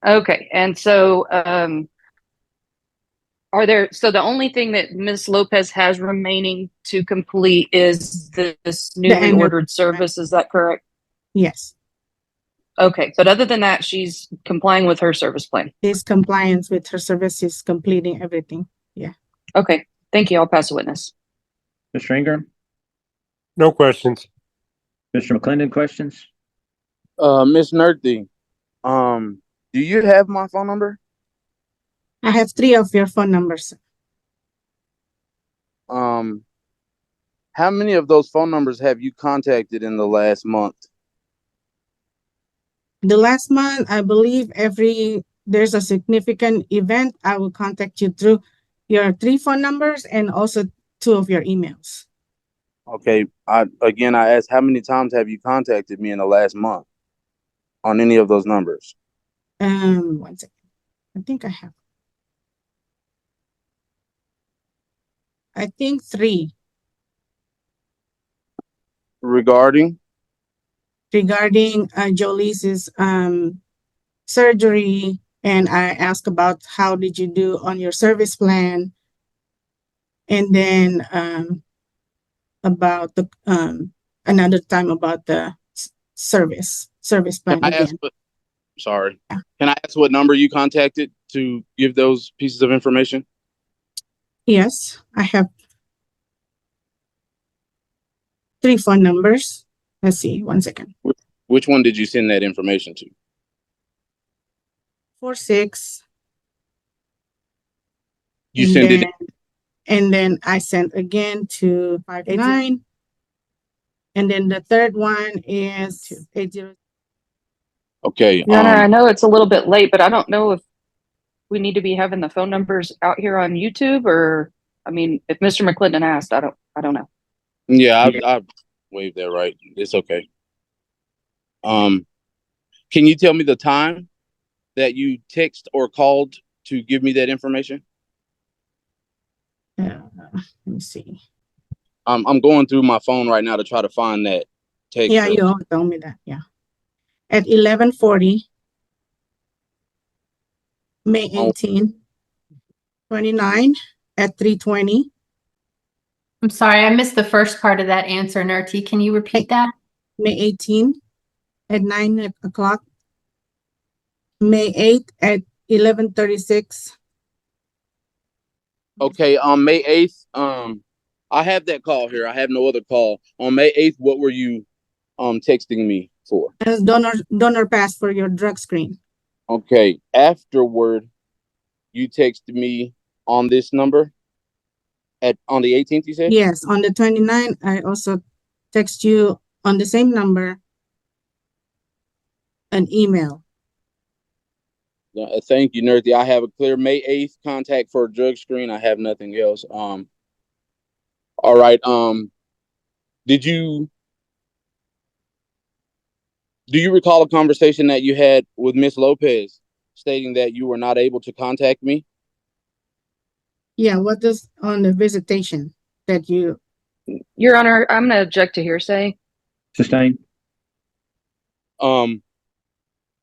Okay, and so, so the only thing that Ms. Lopez has remaining to complete is this newly anger ordered service, is that correct? Yes. Okay, but other than that, she's complying with her service plan. His compliance with her services, completing everything. Yeah. Okay, thank you. I'll pass the witness. Mr. Ingram? No questions. Mr. McClendon, questions? Miss Nerthy, do you have my phone number? I have 3 of your phone numbers. How many of those phone numbers have you contacted in the last month? The last month, I believe there's a significant event, I will contact you through your 3 phone numbers and also 2 of your emails. Okay, I asked how many times have you contacted me in the last month on any of those numbers? 1 second. I think I have. I think 3. Regarding Jolie's surgery, and I asked about how did you do on your service plan, and then about the another time about the service plan again. Sorry. Can I ask what number you contacted to give those pieces of information? Yes, I have 3 phone numbers. Let's see, 1 second. Which one did you send that information to? 46. You sent it. And then I sent again to 589. And then the third one is 80. Okay. Your Honor, I know it's a little bit late, but I don't know if we need to be having the phone numbers out here on YouTube, or, I mean, if Mr. McClendon asked, I don't know. Yeah, I waved that right. It's okay. Can you tell me the time that you text or called to give me that information? Let me see. I'm going through my phone right now to try to find that text. Yeah, you all told me that. Yeah. At 11:40, May 18, 29 at 3:20. I'm sorry, I missed the first part of that answer, Nerti. Can you repeat that? May 18 at 9 o'clock. May 8 at 11:36. Okay, on May 8th, I have that call here. I have no other call. On May 8th, what were you texting me for? As donor pass for your drug screen. Okay, afterward, you texted me on this number on the 18th, you said? Yes, on the 29th, I also text you on the same number an email. Thank you, Nerthy. I have a clear May 8th contact for a drug screen. I have nothing else. All right. Do you recall a conversation that you had with Miss Lopez stating that you were not able to contact me? Yeah, what does on the visitation that you? Your Honor, I'm going to object to hearsay. Sustained. Well,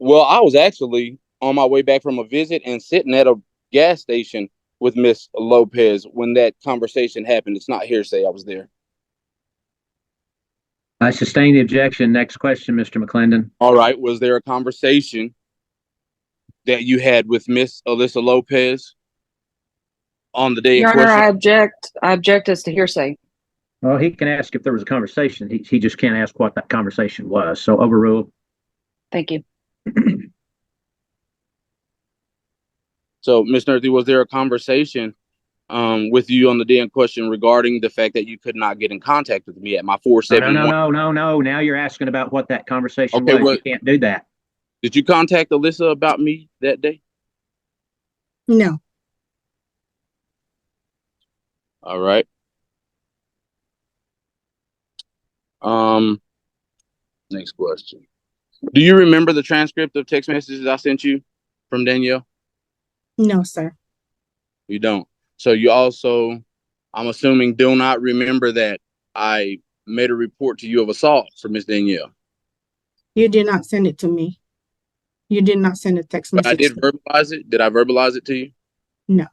I was actually on my way back from a visit and sitting at a gas station with Miss Lopez when that conversation happened. It's not hearsay. I was there. I sustain the objection. Next question, Mr. McClendon. All right. Was there a conversation that you had with Miss Alyssa Lopez on the day Your in Honor, question? I object as to hearsay. Well, he can ask if there was a conversation. He just can't ask what that conversation was. So overruled. Thank you. So, Ms. Nerthy, was there a conversation with you on the day in question regarding the fact that you could not get in contact with me at my 471? No. Now you're asking about what that conversation Okay, was. You can't do that. Did you contact Alyssa about me that day? No. All right. Next question. Do you remember the transcript of text messages I sent you from Danielle? No, sir. You don't. So you also, I'm assuming, do not remember that I made a report to you of assault for Miss Danielle. You did not send it to me. You did not send a text message. But I did verbalize it. Did I verbalize it to you? No.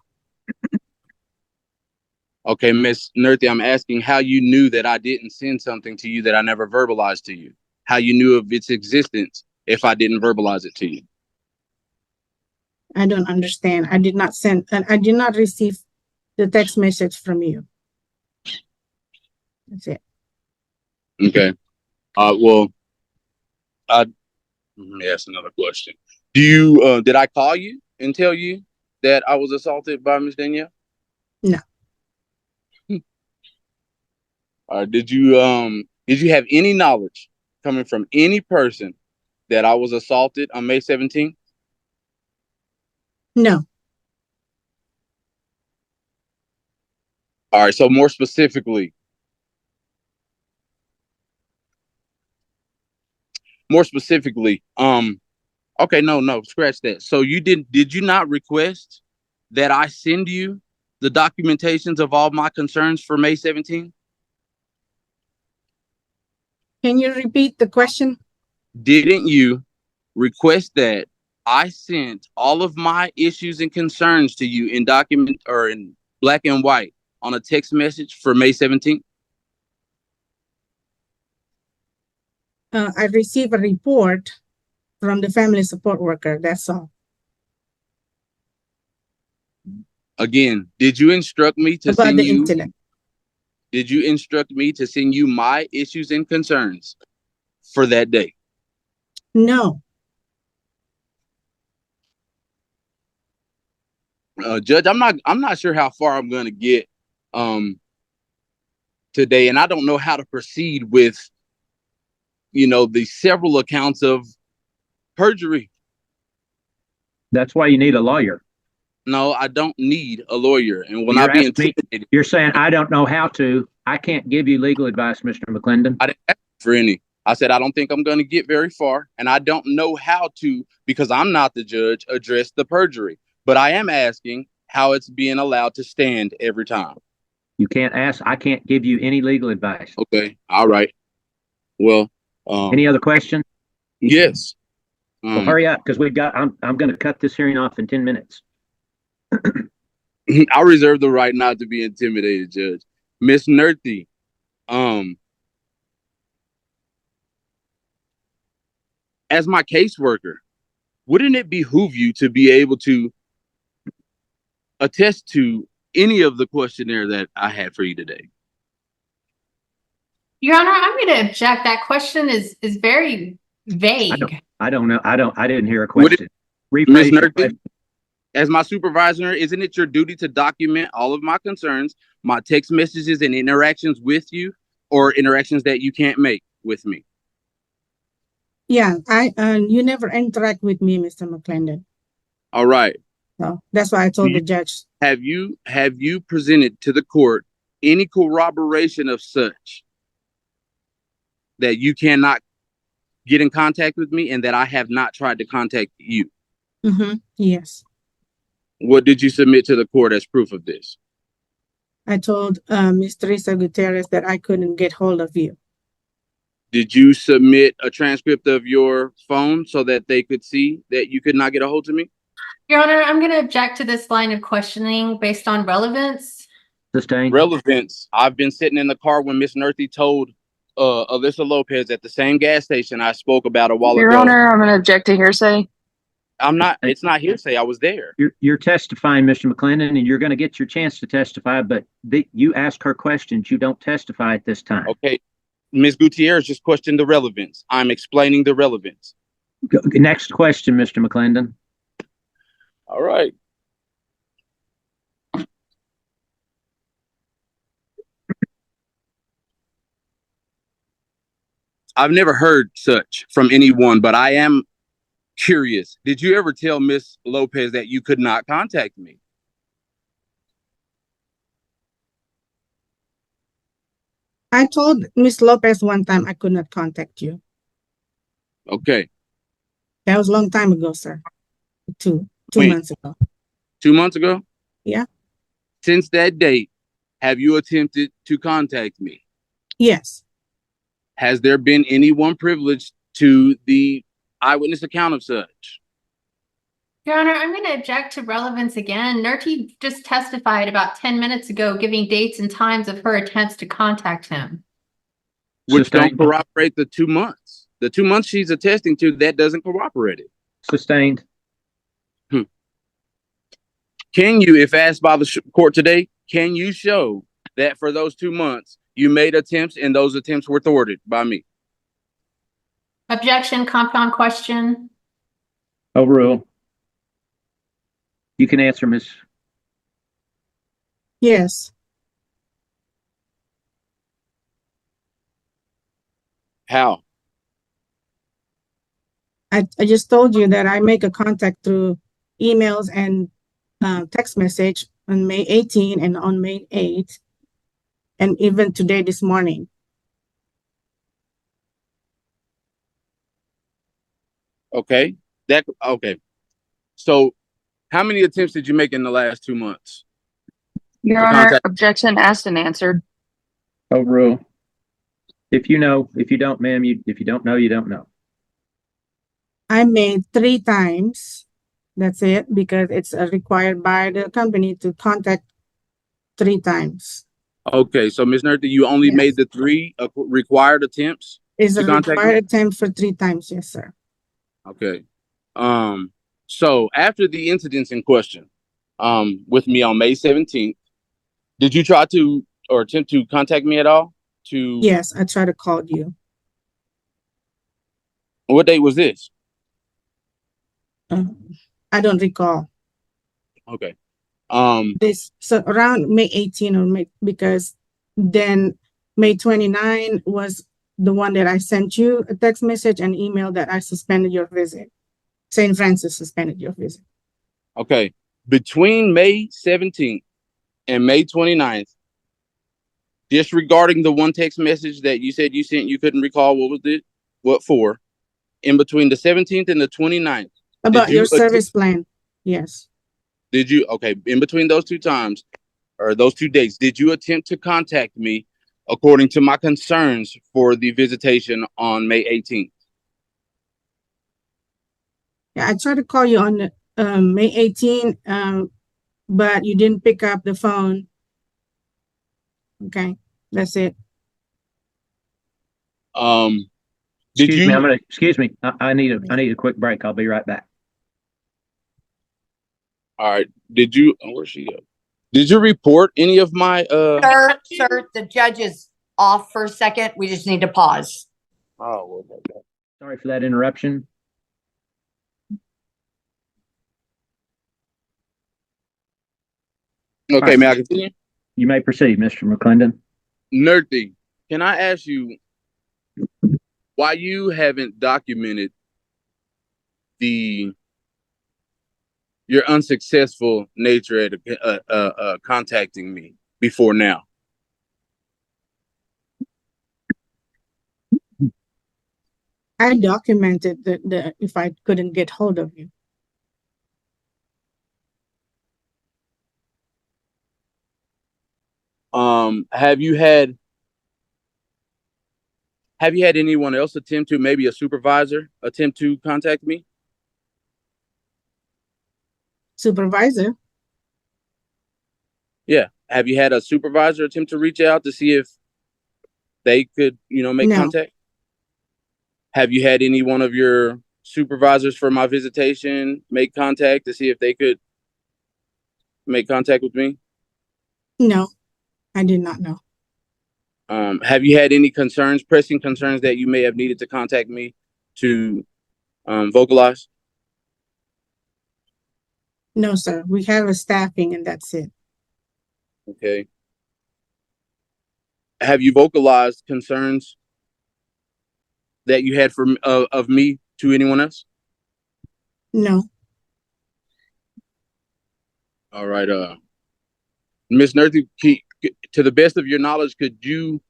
Okay, Miss Nerthy, I'm asking how you knew that I didn't send something to you that I never verbalized to you. How you knew of its existence if I didn't verbalize it to you. I don't understand. I did not send, and I did not receive the text message from you. That's it. Okay. Well, let me ask another question. Do you, did I call you and tell you that I was assaulted by Miss Danielle? No. Did you have any knowledge coming from any person that I was assaulted on May 17th? No. All right. So more specifically, okay, no, scratch that. So did you not request that I send you the documentations of all my concerns for May 17th? Can you repeat the question? Didn't you request that I sent all of my issues and concerns to you in document or in black and white on a text message for May 17th? I received a report from the family support worker. That's all. Again, did you instruct me to About send the you? incident. Did you instruct me to send you my issues and concerns for that day? No. Judge, I'm not sure how far I'm going to get today, and I don't know how to proceed with, the several accounts of perjury. That's why you need a lawyer. No, I don't need a lawyer, and will not be intimidated. You're saying I don't know how to. I can't give you legal advice, Mr. McClendon. I didn't ask for any. I said I don't think I'm going to get very far, and I don't know how to, because I'm not the judge, address the perjury. But I am asking how it's being allowed to stand every time. You can't ask. I can't give you any legal advice. Okay. All right. Well. Any other questions? Yes. Well, hurry up, because I'm going to cut this hearing off in 10 minutes. I reserve the right not to be intimidated, Judge. Miss Nerthy, as my caseworker, wouldn't it behoove you to be able to attest to any of the questionnaire that I had for you today? Your Honor, I'm going to object. That question is very vague. I don't know. I didn't hear a Would it- question. Ms. Rephrase the Nerthy, question. as my supervisor, isn't it your duty to document all of my concerns, my text messages and interactions with you, or interactions that you can't make with me? Yeah, you never interact with me, Mr. McClendon. All right. So that's why I told the judge. Have you presented to the court any corroboration of such that you cannot get in contact with me and that I have not tried to contact you? Yes. What did you submit to the court as proof of this? I told Ms. Teresa Gutierrez that I couldn't get hold of you. Did you submit a transcript of your phone so that they could see that you could not get a hold of me? Your Honor, I'm going to object to this line of questioning based on relevance. Sustained. Relevance. I've been sitting in the car when Miss Nerthy told Alyssa Lopez at the same gas station I spoke about a while ago. Your Honor, I'm going to object to hearsay. It's not hearsay. I was there. You're testifying, Mr. McClendon, and you're going to get your chance to testify, but you ask her questions. You don't testify at this time. Okay. Ms. Gutierrez just questioned the relevance. I'm explaining the relevance. Next question, Mr. McClendon. All right. I've never heard such from anyone, but I am curious. Did you ever tell Miss Lopez that you could not contact me? I told Ms. Lopez one time I could not contact you. Okay. That was a long time ago, sir. Two Wait. months ago. 2 months ago? Yeah. Since that date, have you attempted to contact me? Yes. Has there been anyone privileged to the eyewitness account of such? Your Honor, I'm going to object to relevance again. Nerty just testified about 10 minutes ago, giving dates and times of her attempts to contact him. Which Sustained. don't corroborate the 2 months. The 2 months she's attesting to, that doesn't corroborate it. Sustained. Can you, if asked by the court today, can you show that for those 2 months you made attempts and those attempts were thwarted by me? Objection, compound question. Overrule. You can answer, Ms. Yes. How? I just told you that I make a contact through emails and text message on May 18 and on May 8, and even today, this morning. Okay. Okay. So how many attempts did you make in the last 2 months? Your To Honor, contact- objection asked and answered. Overrule. If you know, if you don't, ma'am, if you don't know, you don't know. I made 3 times. That's it, because it's required by the company to contact 3 times. Okay, so Ms. Nerthy, you only Yes. made the 3 required attempts? It's To a contact required me? attempt for 3 times, yes, sir. Okay. So after the incidents in question, with me on May 17th, did you try to or attempt to contact me at all? Yes, I tried to call you. What date was this? I don't recall. Okay. This so around May 18 or May, because then May 29 was the one that I sent you a text message and email that I suspended your visit. St. Francis suspended your visit. Okay. Between May 17th and May 29th, disregarding the one text message that you said you sent, you couldn't recall what was it, what for, in between the 17th and the 29th. About you your service plan, yes. Did you, okay, in between those 2 times, or those 2 dates, did you attempt to contact me according to my concerns for the visitation on May 18th? Yeah, I tried to call you on May 18, but you didn't pick up the phone. Okay, that's it. Did Excuse you? me, excuse me. I need a quick break. I'll be right back. All right. Did you? Oh, where's she go? Did you report any of my Sir, the judge is off for a second. We just need to pause. Oh, okay. Sorry for that interruption. Okay, right. may I continue? You may proceed, Mr. McClendon. Nerdy, can I ask you why you haven't documented your unsuccessful nature at contacting me before now? I documented the if I couldn't get hold of you. Have you had anyone else attempt to, maybe a supervisor, attempt to contact me? Supervisor? Yeah. Have you had a supervisor attempt to reach out to see if they could, make No. contact? Have you had any one of your supervisors for my visitation make contact to see if they could make contact with me? No, I did not know. Have you had any pressing concerns that you may have needed to contact me to vocalize? No, sir. We have a staffing and that's it. Okay. Have you vocalized concerns that you had of me to anyone else? No. All right. Ms. Nerthy, to the best of your knowledge, could you?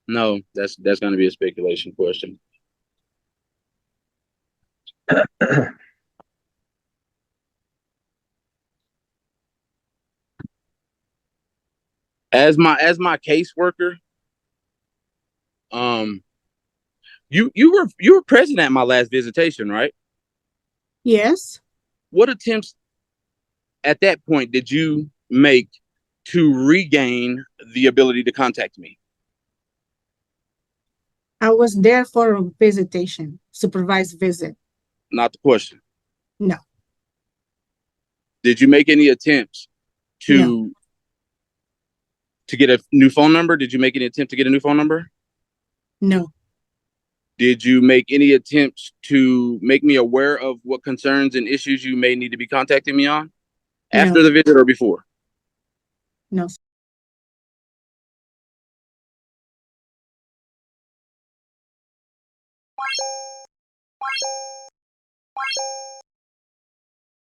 No, that's going to be a speculation question. As my caseworker, you were present at my last visitation, right? Yes. What attempts at that point did you make to regain the ability to contact me? I was there for a visitation, supervised visit. Not the question. No. Did you make any attempts to get a new phone number? Did you make any attempt to get a new phone number? No. Did you make any attempts to make me aware of what concerns and issues you may need to be contacting me on after the visit or before? No.